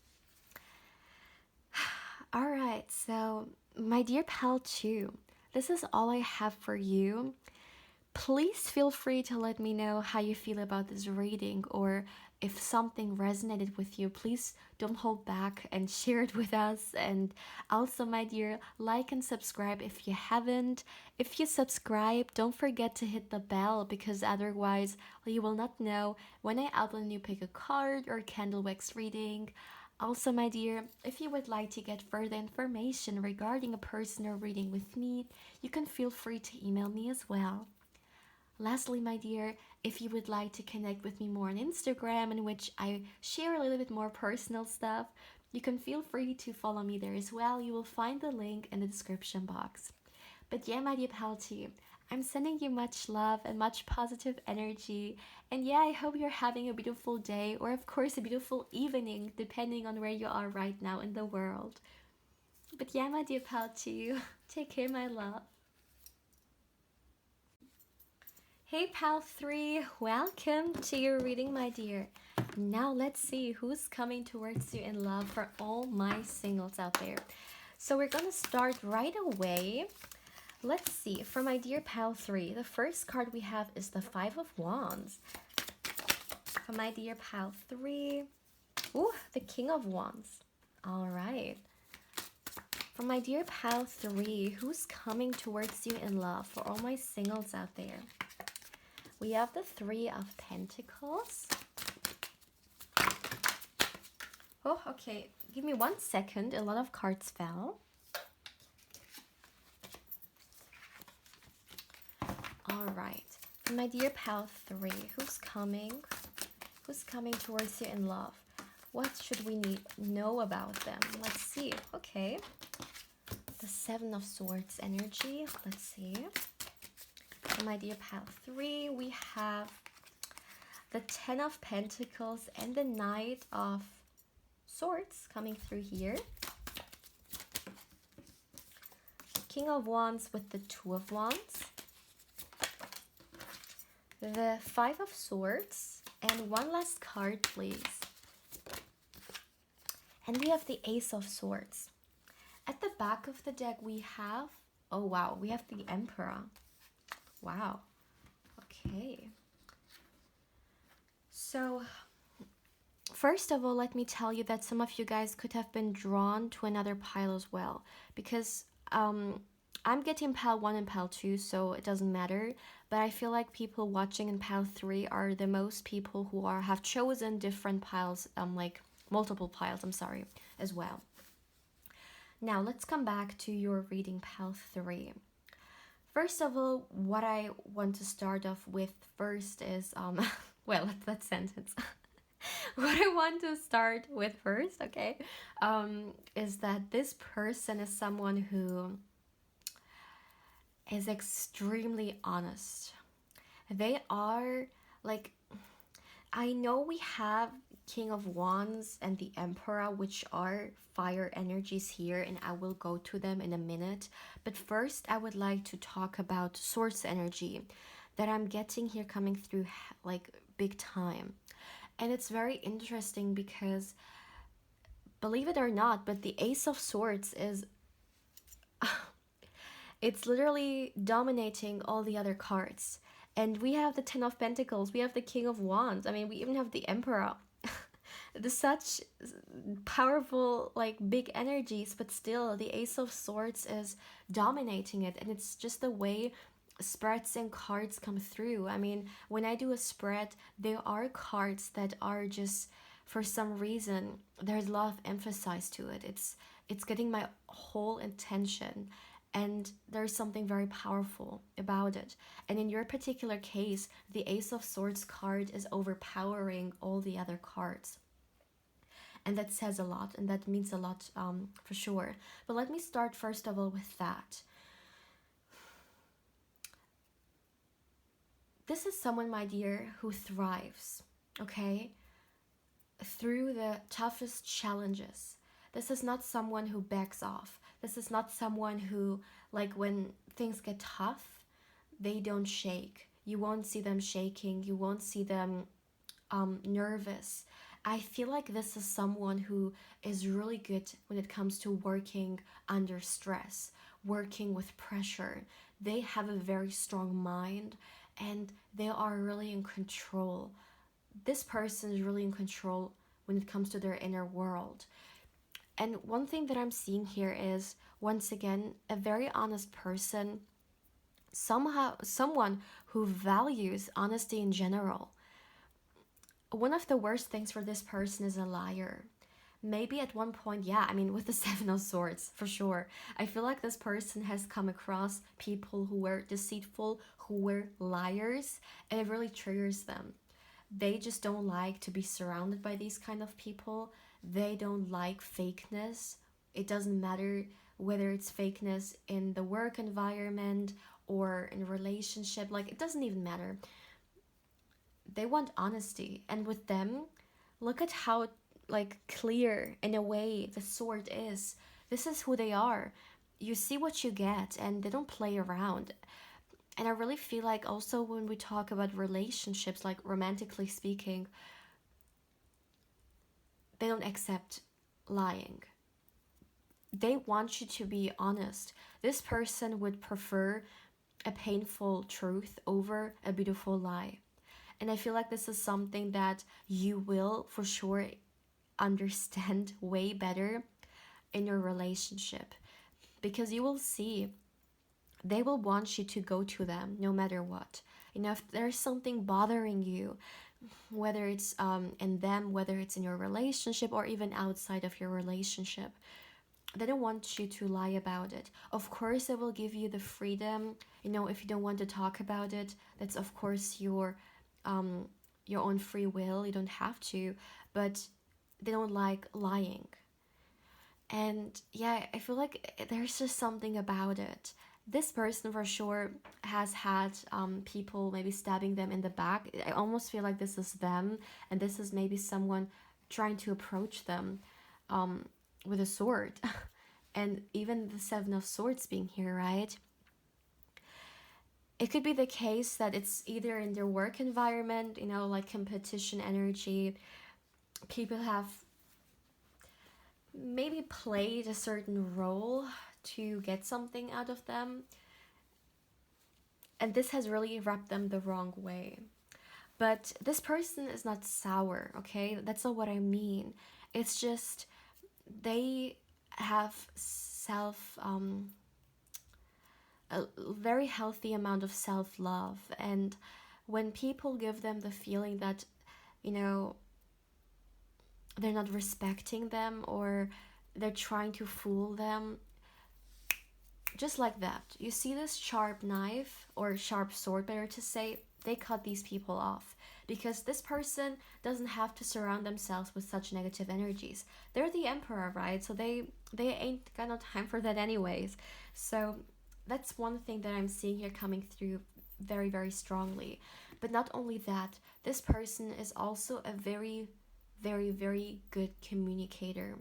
All right, so my dear pal 2, this is all I have for you. Please feel free to let me know how you feel about this reading, or if something resonated with you, please don't hold back and share it with us. And also, my dear, like and subscribe if you haven't. If you subscribe, don't forget to hit the bell, because otherwise you will not know when I upload a new pick a card or candle wax reading. Also, my dear, if you would like to get further information regarding a personal reading with me, you can feel free to email me as well. Lastly, my dear, if you would like to connect with me more on Instagram, in which I share a little bit more personal stuff, you can feel free to follow me there as well. You will find the link in the description box. But yeah, my dear pal too, I'm sending you much love and much positive energy. And yeah, I hope you're having a beautiful day, or of course a beautiful evening, depending on where you are right now in the world. But yeah, my dear pal too, take care, my love. Hey pal 3, welcome to your reading, my dear. Now let's see who's coming towards you in love for all my singles out there. So we're gonna start right away. Let's see, for my dear pal 3, the first card we have is the 5 of Wands. For my dear pal 3, ooh, the King of Wands. All right. For my dear pal 3, who's coming towards you in love for all my singles out there? We have the 3 of Pentacles. Oh, okay. Give me 1 second. A lot of cards fell. All right. My dear pal 3, who's coming? Who's coming towards you in love? What should we know about them? Let's see. Okay. The 7 of Swords energy. Let's see. For my dear pal 3, we have the 10 of Pentacles and the Knight of Swords coming through here. King of Wands with the 2 of Wands. The 5 of Swords. And one last card, please. And we have the Ace of Swords. At the back of the deck, we have... oh, wow. We have the Emperor. Wow. Okay. So, first of all, let me tell you that some of you guys could have been drawn to another pile as well. Because I'm getting pile 1 and pile 2, so it doesn't matter. But I feel like people watching in pile 3 are the most people who have chosen different piles, like multiple piles, I'm sorry, as well. Now, let's come back to your reading, pile 3. First of all, what I want to start off with first is, well, that sentence. What I want to start with first, okay, is that this person is someone who is extremely honest. They are, like, I know we have King of Wands and the Emperor, which are fire energies here, and I will go to them in a minute. But first, I would like to talk about Swords energy that I'm getting here coming through, like, big time. And it's very interesting because, believe it or not, but the Ace of Swords is... it's literally dominating all the other cards. And we have the 10 of Pentacles, we have the King of Wands, I mean, we even have the Emperor. There's such powerful, like, big energies, but still the Ace of Swords is dominating it. And it's just the way spreads and cards come through. I mean, when I do a spread, there are cards that are just, for some reason, there's a lot of emphasis to it. It's getting my whole attention. And there's something very powerful about it. And in your particular case, the Ace of Swords card is overpowering all the other cards. And that says a lot, and that means a lot for sure. But let me start first of all with that. This is someone, my dear, who thrives, okay? Through the toughest challenges. This is not someone who backs off. This is not someone who, like, when things get tough, they don't shake. You won't see them shaking. You won't see them nervous. I feel like this is someone who is really good when it comes to working under stress, working with pressure. They have a very strong mind and they are really in control. This person is really in control when it comes to their inner world. And one thing that I'm seeing here is, once again, a very honest person, someone who values honesty in general. One of the worst things for this person is a liar. Maybe at one point, yeah, I mean, with the 7 of Swords, for sure. I feel like this person has come across people who were deceitful, who were liars, and it really triggers them. They just don't like to be surrounded by these kind of people. They don't like fakeness. It doesn't matter whether it's fakeness in the work environment or in a relationship. Like, it doesn't even matter. They want honesty. And with them, look at how like clear in a way the sword is. This is who they are. You see what you get, and they don't play around. And I really feel like also when we talk about relationships, like romantically speaking, they don't accept lying. They want you to be honest. This person would prefer a painful truth over a beautiful lie. And I feel like this is something that you will for sure understand way better in your relationship, because you will see they will want you to go to them no matter what. If there's something bothering you, whether it's in them, whether it's in your relationship or even outside of your relationship, they don't want you to lie about it. Of course, they will give you the freedom. If you don't want to talk about it, that's of course your own free will. You don't have to, but they don't like lying. And yeah, I feel like there's just something about it. This person for sure has had people maybe stabbing them in the back. I almost feel like this is them, and this is maybe someone trying to approach them with a sword. And even the Seven of Swords being here, right? It could be the case that it's either in their work environment, like competition energy. People have maybe played a certain role to get something out of them. And this has really rubbed them the wrong way. But this person is not sour, okay? That's not what I mean. It's just they have a very healthy amount of self-love. And when people give them the feeling that, they're not respecting them or they're trying to fool them, just like that, you see this sharp knife or sharp sword, better to say, they cut these people off, because this person doesn't have to surround themselves with such negative energies. They're the emperor, right? So they ain't got no time for that anyways. So that's one thing that I'm seeing here coming through very, very strongly. But not only that, this person is also a very, very, very good communicator.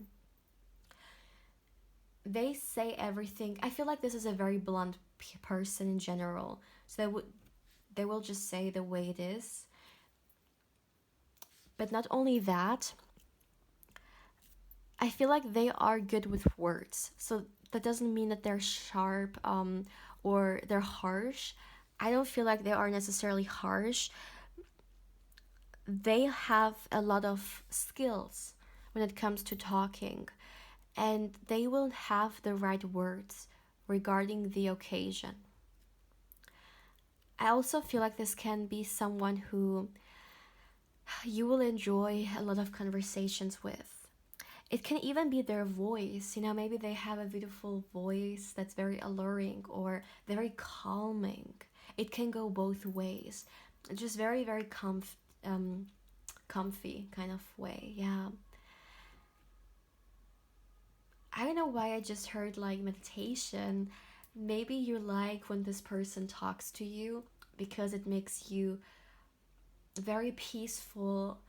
They say everything. I feel like this is a very blunt person in general. So they will just say the way it is. But not only that, I feel like they are good with words. So that doesn't mean that they're sharp or they're harsh. I don't feel like they are necessarily harsh. They have a lot of skills when it comes to talking, and they will have the right words regarding the occasion. I also feel like this can be someone who you will enjoy a lot of conversations with. It can even be their voice. Maybe they have a beautiful voice that's very alluring or very calming. It can go both ways. Just very, very comfy kind of way, yeah. I don't know why I just heard like meditation. Maybe you like when this person talks to you because it makes you very peaceful,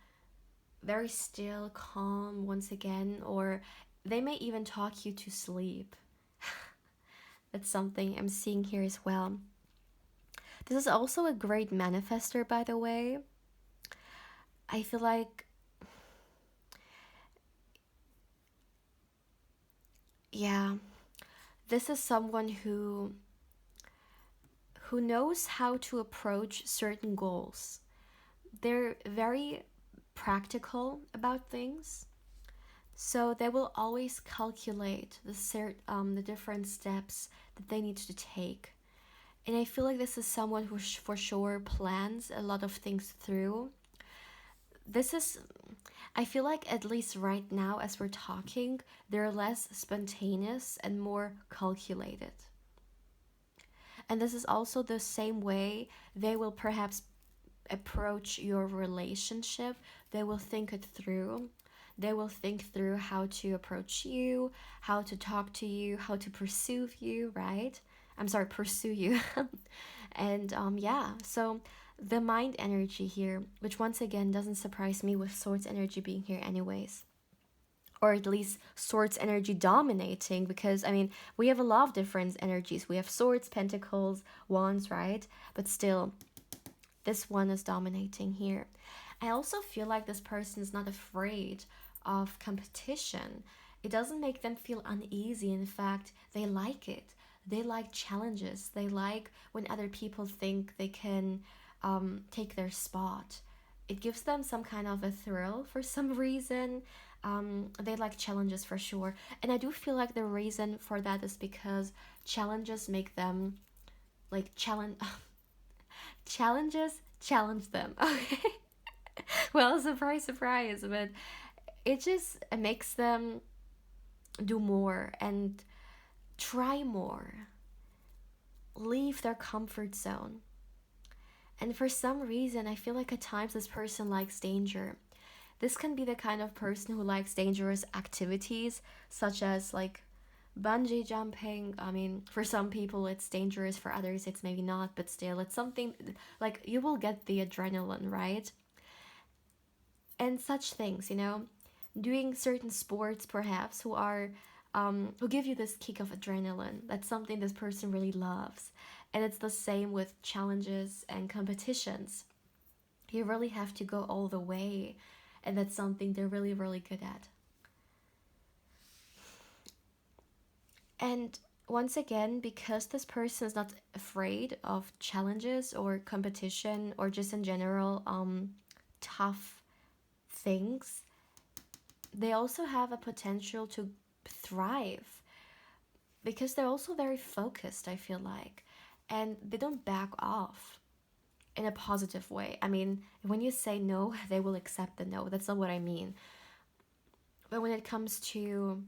very still, calm once again, or they may even talk you to sleep. That's something I'm seeing here as well. This is also a great manifester, by the way. I feel like, yeah, this is someone who knows how to approach certain goals. They're very practical about things, so they will always calculate the different steps that they need to take. And I feel like this is someone who for sure plans a lot of things through. I feel like, at least right now as we're talking, they're less spontaneous and more calculated. And this is also the same way they will perhaps approach your relationship. They will think it through. They will think through how to approach you, how to talk to you, how to pursue you, right? I'm sorry, pursue you. And yeah, so the mind energy here, which once again doesn't surprise me with swords energy being here anyways, or at least swords energy dominating, because I mean we have a lot of different energies. We have swords, pentacles, wands, right? But still, this one is dominating here. I also feel like this person is not afraid of competition. It doesn't make them feel uneasy. In fact, they like it. They like challenges. They like when other people think they can take their spot. It gives them some kind of a thrill for some reason. They like challenges for sure. And I do feel like the reason for that is because challenges make them like challenge. Challenges challenge them. Okay. Well, surprise, surprise. But it makes them do more and try more, leave their comfort zone. And for some reason, I feel like at times this person likes danger. This can be the kind of person who likes dangerous activities, such as like bungee jumping. I mean, for some people it's dangerous, for others it's maybe not, but still, it's something like you will get the adrenaline, right? And such things, doing certain sports perhaps who give you this kick of adrenaline. That's something this person really loves. And it's the same with challenges and competitions. You really have to go all the way, and that's something they're really, really good at. And once again, because this person is not afraid of challenges or competition or just in general tough things, they also have a potential to thrive, because they're also very focused, I feel like, and they don't back off in a positive way. I mean, when you say no, they will accept the no. That's not what I mean. But when it comes to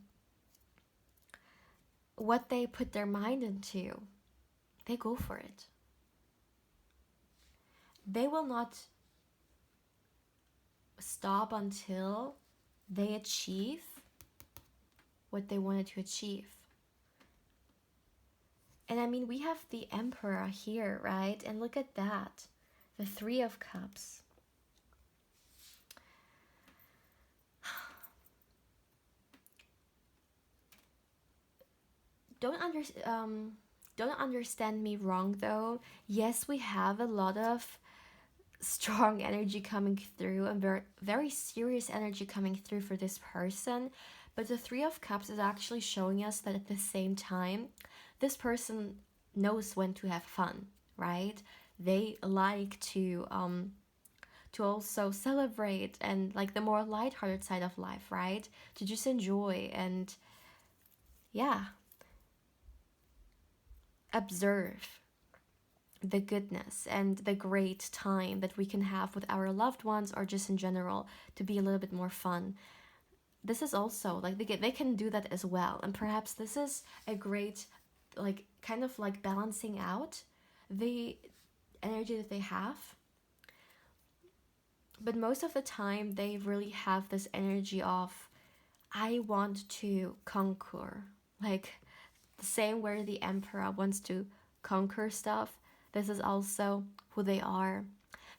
what they put their mind into, they go for it. They will not stop until they achieve what they wanted to achieve. And I mean, we have the Emperor here, right? And look at that. The Three of Cups. Don't understand me wrong though. Yes, we have a lot of strong energy coming through and very, very serious energy coming through for this person. But the Three of Cups is actually showing us that at the same time, this person knows when to have fun, right? They like to also celebrate and like the more lighthearted side of life, right? To just enjoy and yeah, observe the goodness and the great time that we can have with our loved ones, or just in general to be a little bit more fun. This is also like they can do that as well, and perhaps this is a great like kind of like balancing out the energy that they have. But most of the time they really have this energy of I want to conquer, like the same where the Emperor wants to conquer stuff. This is also who they are.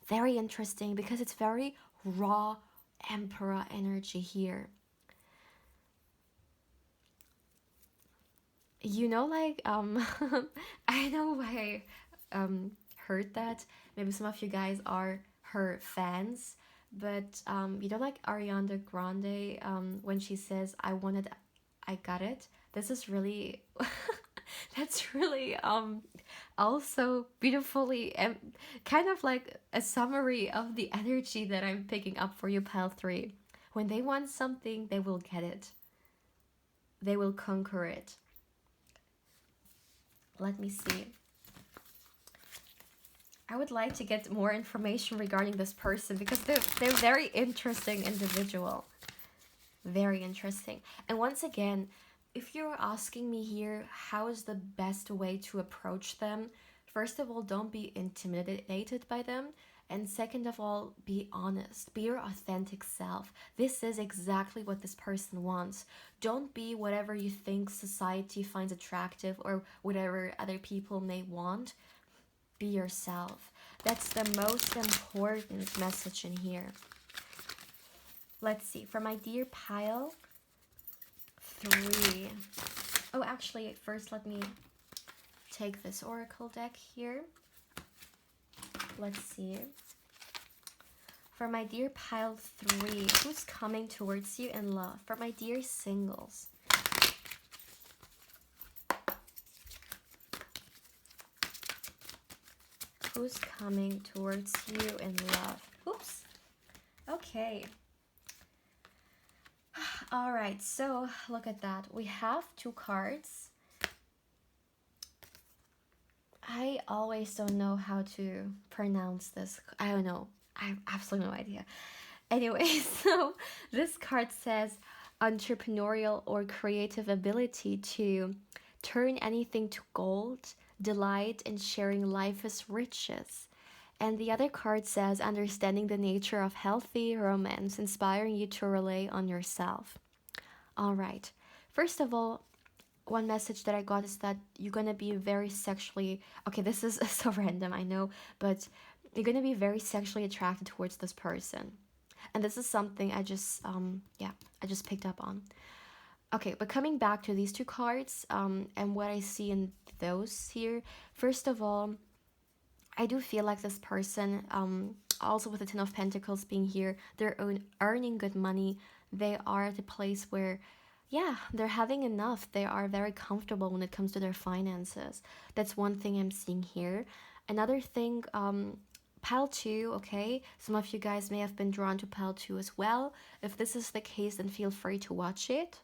Very interesting because it's very raw Emperor energy here. Like I know why I heard that. Maybe some of you guys are her fans, but like Ariana Grande, when she says I wanted, I got it. This is really that's really also beautifully kind of like a summary of the energy that I'm picking up for you, pile 3. When they want something, they will get it. They will conquer it. Let me see. I would like to get more information regarding this person because they're very interesting individual. Very interesting. And once again, if you're asking me here, how is the best way to approach them? First of all, don't be intimidated by them. And second of all, be honest. Be your authentic self. This is exactly what this person wants. Don't be whatever you think society finds attractive or whatever other people may want. Be yourself. That's the most important message in here. Let's see. For my dear pile 3. Oh, actually, first let me take this oracle deck here. Let's see. For my dear pile 3, who's coming towards you in love? For my dear singles. Who's coming towards you in love? Oops. Okay. All right, so look at that. We have 2 cards. I always don't know how to pronounce this. I don't know. I have absolutely no idea. Anyway, so this card says entrepreneurial or creative ability to turn anything to gold, delight in sharing life's riches. And the other card says understanding the nature of healthy romance, inspiring you to rely on yourself. All right. First of all, one message that I got is that you're gonna be very sexually, okay, this is so random, I know, but you're gonna be very sexually attracted towards this person. And this is something I just picked up on. Okay, but coming back to these 2 cards, and what I see in those here, first of all, I do feel like this person, also with the Ten of Pentacles being here, they're earning good money. They are at a place where, yeah, they're having enough. They are very comfortable when it comes to their finances. That's one thing I'm seeing here. Another thing, pile 2, okay? Some of you guys may have been drawn to pile 2 as well. If this is the case, then feel free to watch it.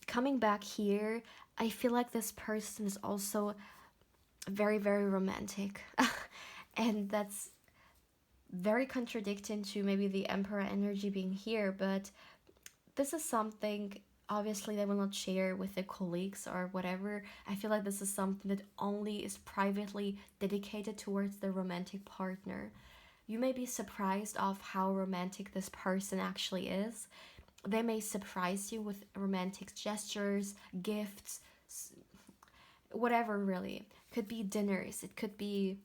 Coming back here, I feel like this person is also very, very romantic. And that's very contradicting to maybe the Emperor energy being here, but this is something obviously they will not share with their colleagues or whatever. I feel like this is something that only is privately dedicated towards the romantic partner. You may be surprised of how romantic this person actually is. They may surprise you with romantic gestures, gifts, whatever really. Could be dinners, it could be,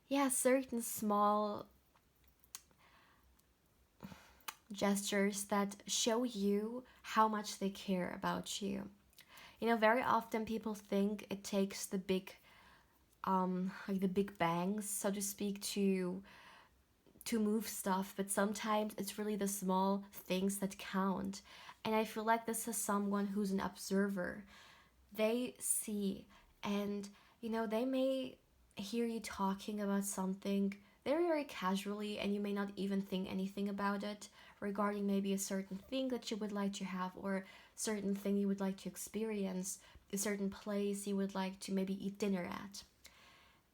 yeah, certain small gestures that show you how much they care about you. You know, very often people think it takes the big like the big bangs, so to speak, to move stuff, but sometimes it's really the small things that count. And I feel like this is someone who's an observer. They see, and you know, they may hear you talking about something very, very casually, and you may not even think anything about it regarding maybe a certain thing that you would like to have, or certain thing you would like to experience, a certain place you would like to maybe eat dinner at.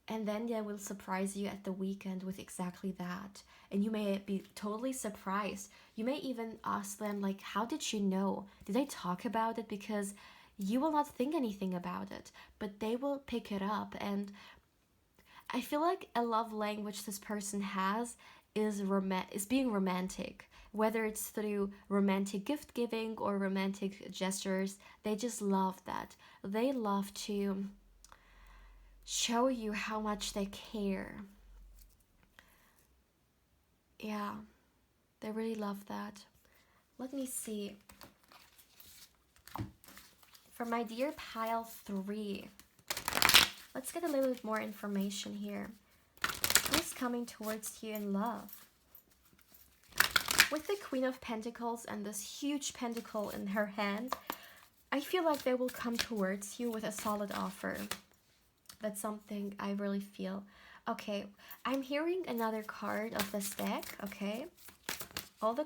And then they will surprise you at the weekend with exactly that. And you may be totally surprised. You may even ask them, like, how did you know? Did I talk about it? Because you will not think anything about it, but they will pick it up. And I feel like a love language this person has is being romantic. Whether it's through romantic gift giving or romantic gestures, they just love that. They love to show you how much they care. Yeah, they really love that. Let me see. For my dear pile 3, let's get a little bit more information here. Who's coming towards you in love? With the Queen of Pentacles and this huge pentacle in her hand, I feel like they will come towards you with a solid offer. That's something I really feel. Okay, I'm hearing another card of this deck, okay? All the,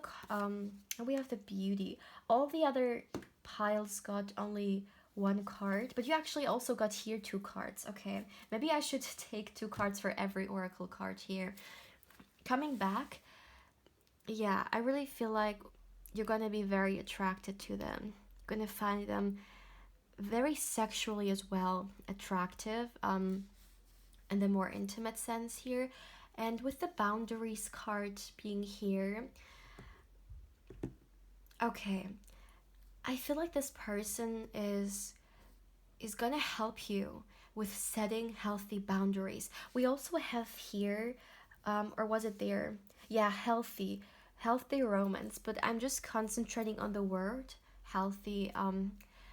we have the Beauty. All the other piles got only 1 card, but you actually also got here 2 cards, okay? Maybe I should take 2 cards for every oracle card here. Coming back, yeah, I really feel like you're gonna be very attracted to them. You're gonna find them very sexually as well attractive. in the more intimate sense here. And with the boundaries card being here, okay, I feel like this person is gonna help you with setting healthy boundaries. We also have here, or was it there? Yeah, healthy romance. But I'm just concentrating on the word healthy,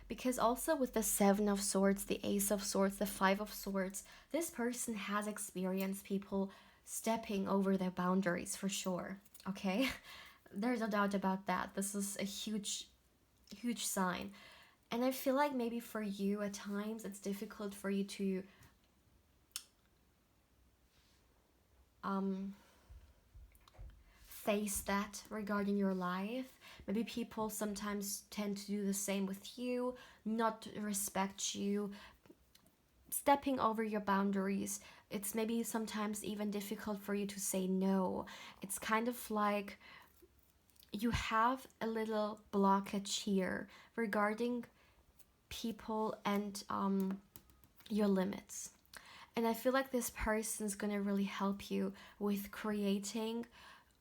because also with the Seven of Swords, the Ace of Swords, the Five of Swords, this person has experienced people stepping over their boundaries for sure. Okay, there's no doubt about that. This is a huge sign. And I feel like maybe for you at times it's difficult for you to um, face that regarding your life. Maybe people sometimes tend to do the same with you, not respect you, stepping over your boundaries. It's maybe sometimes even difficult for you to say no. It's kind of like you have a little blockage here regarding people and your limits. And I feel like this person's gonna really help you with creating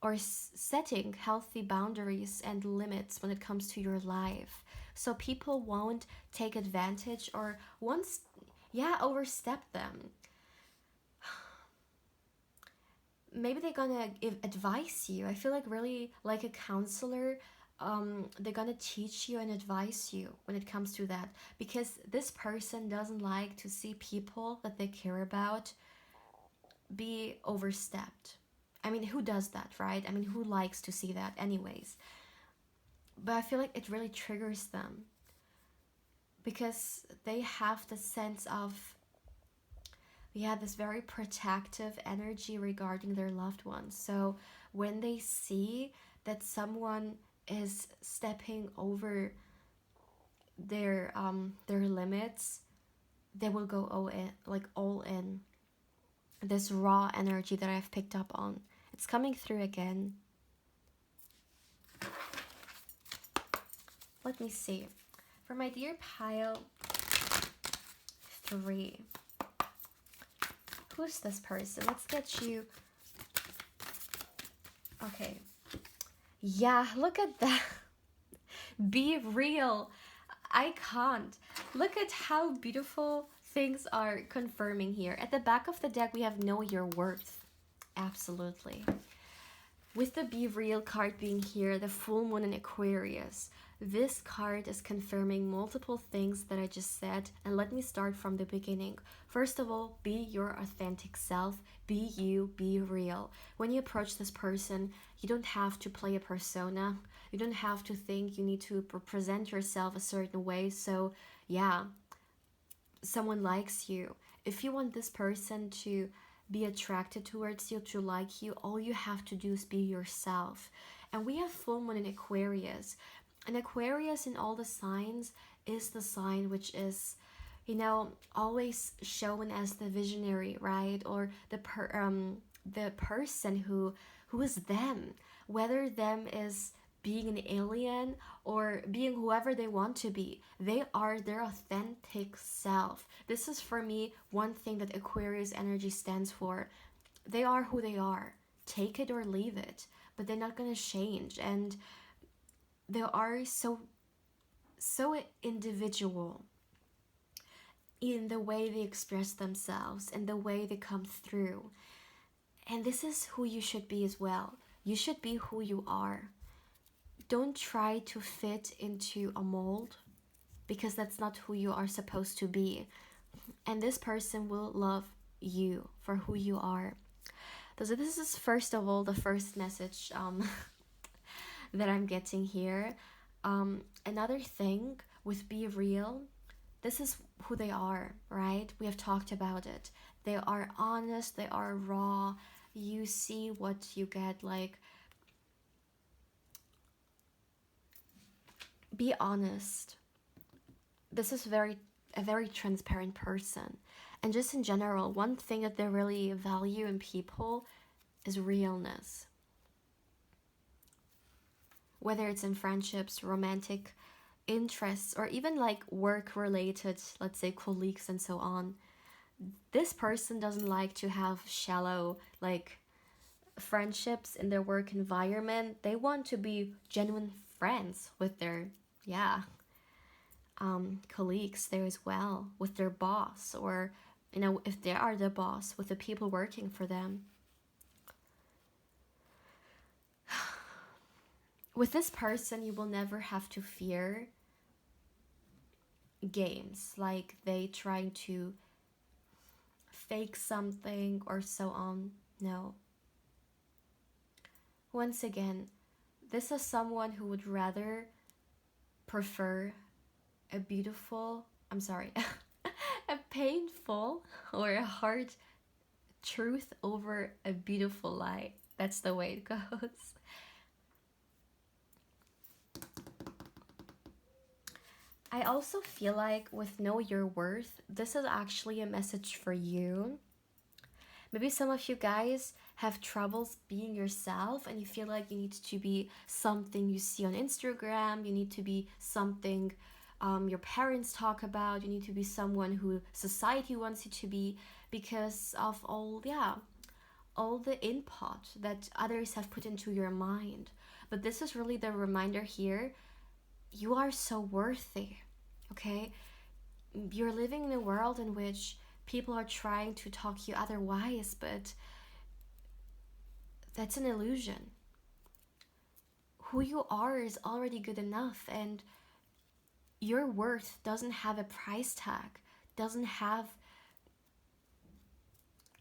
or setting healthy boundaries and limits when it comes to your life. So people won't take advantage or once, yeah, overstep them. Maybe they're gonna advise you. I feel like really like a counselor. They're gonna teach you and advise you when it comes to that, because this person doesn't like to see people that they care about be overstepped. I mean, who does that, right? I mean, who likes to see that anyways? But I feel like it really triggers them because they have the sense of, yeah, this very protective energy regarding their loved ones. So when they see that someone is stepping over their limits, they will go all in, like all in. This raw energy that I've picked up on, it's coming through again. Let me see. For my dear pile 3, who's this person? Let's get you. Okay. Yeah, look at that. Be real. I can't. Look at how beautiful things are confirming here. At the back of the deck, we have Know Your Worth. Absolutely. With the Be Real card being here, the full moon in Aquarius, this card is confirming multiple things that I just said. And let me start from the beginning. First of all, be your authentic self. Be you, be real. When you approach this person, you don't have to play a persona. You don't have to think you need to present yourself a certain way. So yeah, someone likes you. If you want this person to be attracted towards you, to like you, all you have to do is be yourself. And we have full moon in Aquarius. And Aquarius in all the signs is the sign which is, you know, always shown as the visionary, right? Or the person who is them. Whether them is being an alien or being whoever they want to be. They are their authentic self. This is for me one thing that Aquarius energy stands for. They are who they are. Take it or leave it. But they're not gonna change. And they are so individual in the way they express themselves and the way they come through. And this is who you should be as well. You should be who you are. Don't try to fit into a mold, because that's not who you are supposed to be. And this person will love you for who you are. So this is first of all the first message that I'm getting here. Another thing with Be Real, this is who they are, right? We have talked about it. They are honest, they are raw. You see what you get, like, be honest. This is a very transparent person. And just in general, one thing that they really value in people is realness. Whether it's in friendships, romantic interests, or even like work related, let's say colleagues and so on, this person doesn't like to have shallow, like, friendships in their work environment. They want to be genuine friends with their, yeah, colleagues there as well, with their boss, or, you know, if they are the boss, with the people working for them. With this person, you will never have to fear games, like they trying to fake something or so on. No. Once again, this is someone who would rather prefer a beautiful, I'm sorry, a painful or a hard truth over a beautiful lie. That's the way it goes. I also feel like with Know Your Worth, this is actually a message for you. Maybe some of you guys have troubles being yourself and you feel like you need to be something you see on Instagram, you need to be something your parents talk about, you need to be someone who society wants you to be because of all, yeah, all the input that others have put into your mind. But this is really the reminder here, you are so worthy, okay? You're living in a world in which people are trying to talk you otherwise, but that's an illusion. Who you are is already good enough, and your worth doesn't have a price tag, doesn't have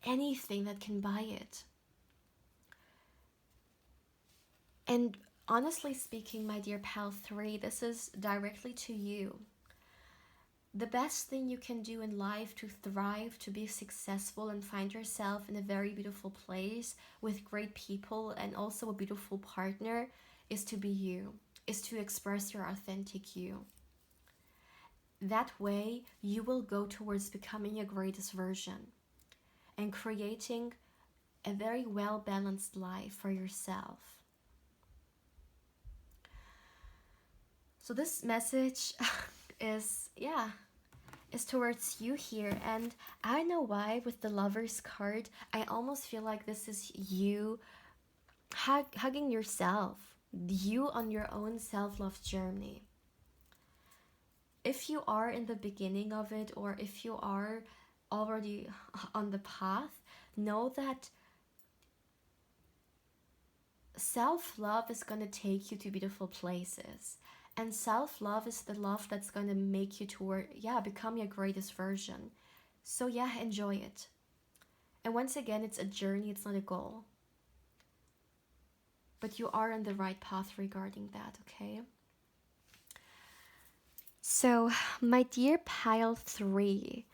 anything that can buy it. And honestly speaking, my dear pal 3, this is directly to you. The best thing you can do in life to thrive, to be successful, and find yourself in a very beautiful place with great people and also a beautiful partner is to be you, is to express your authentic you. That way, you will go towards becoming your greatest version and creating a very well balanced life for yourself. So, this message is, yeah, is towards you here. And I don't know why with the Lover's card, I almost feel like this is you hugging yourself, you on your own self-love journey. If you are in the beginning of it, or if you are already on the path, know that self-love is going to take you to beautiful places. And self-love is the love that's going to make you toward, yeah, become your greatest version. So yeah, enjoy it. And once again, it's a journey, it's not a goal. But you are on the right path regarding that, okay? So, my dear pile 3,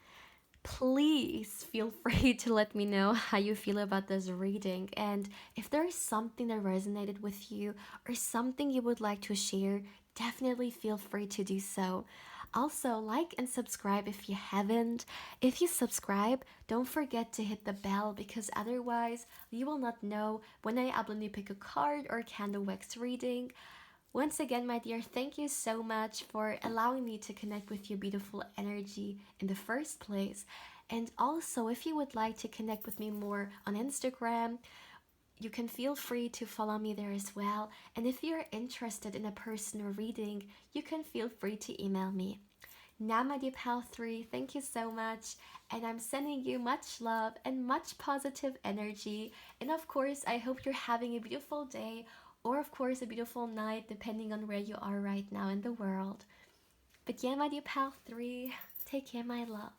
please feel free to let me know how you feel about this reading, and if there is something that resonated with you or something you would like to share, definitely feel free to do so. Also, like and subscribe if you haven't. If you subscribe, don't forget to hit the bell because otherwise you will not know when I upload a pick a card or candle wax reading. Once again, my dear, thank you so much for allowing me to connect with your beautiful energy in the first place. And also, if you would like to connect with me more on Instagram, you can feel free to follow me there as well. And if you're interested in a personal reading, you can feel free to email me. Now, my dear pal 3, thank you so much. And I'm sending you much love and much positive energy. And of course, I hope you're having a beautiful day, or of course a beautiful night, depending on where you are right now in the world. But yeah, my dear pal 3, take care, my love.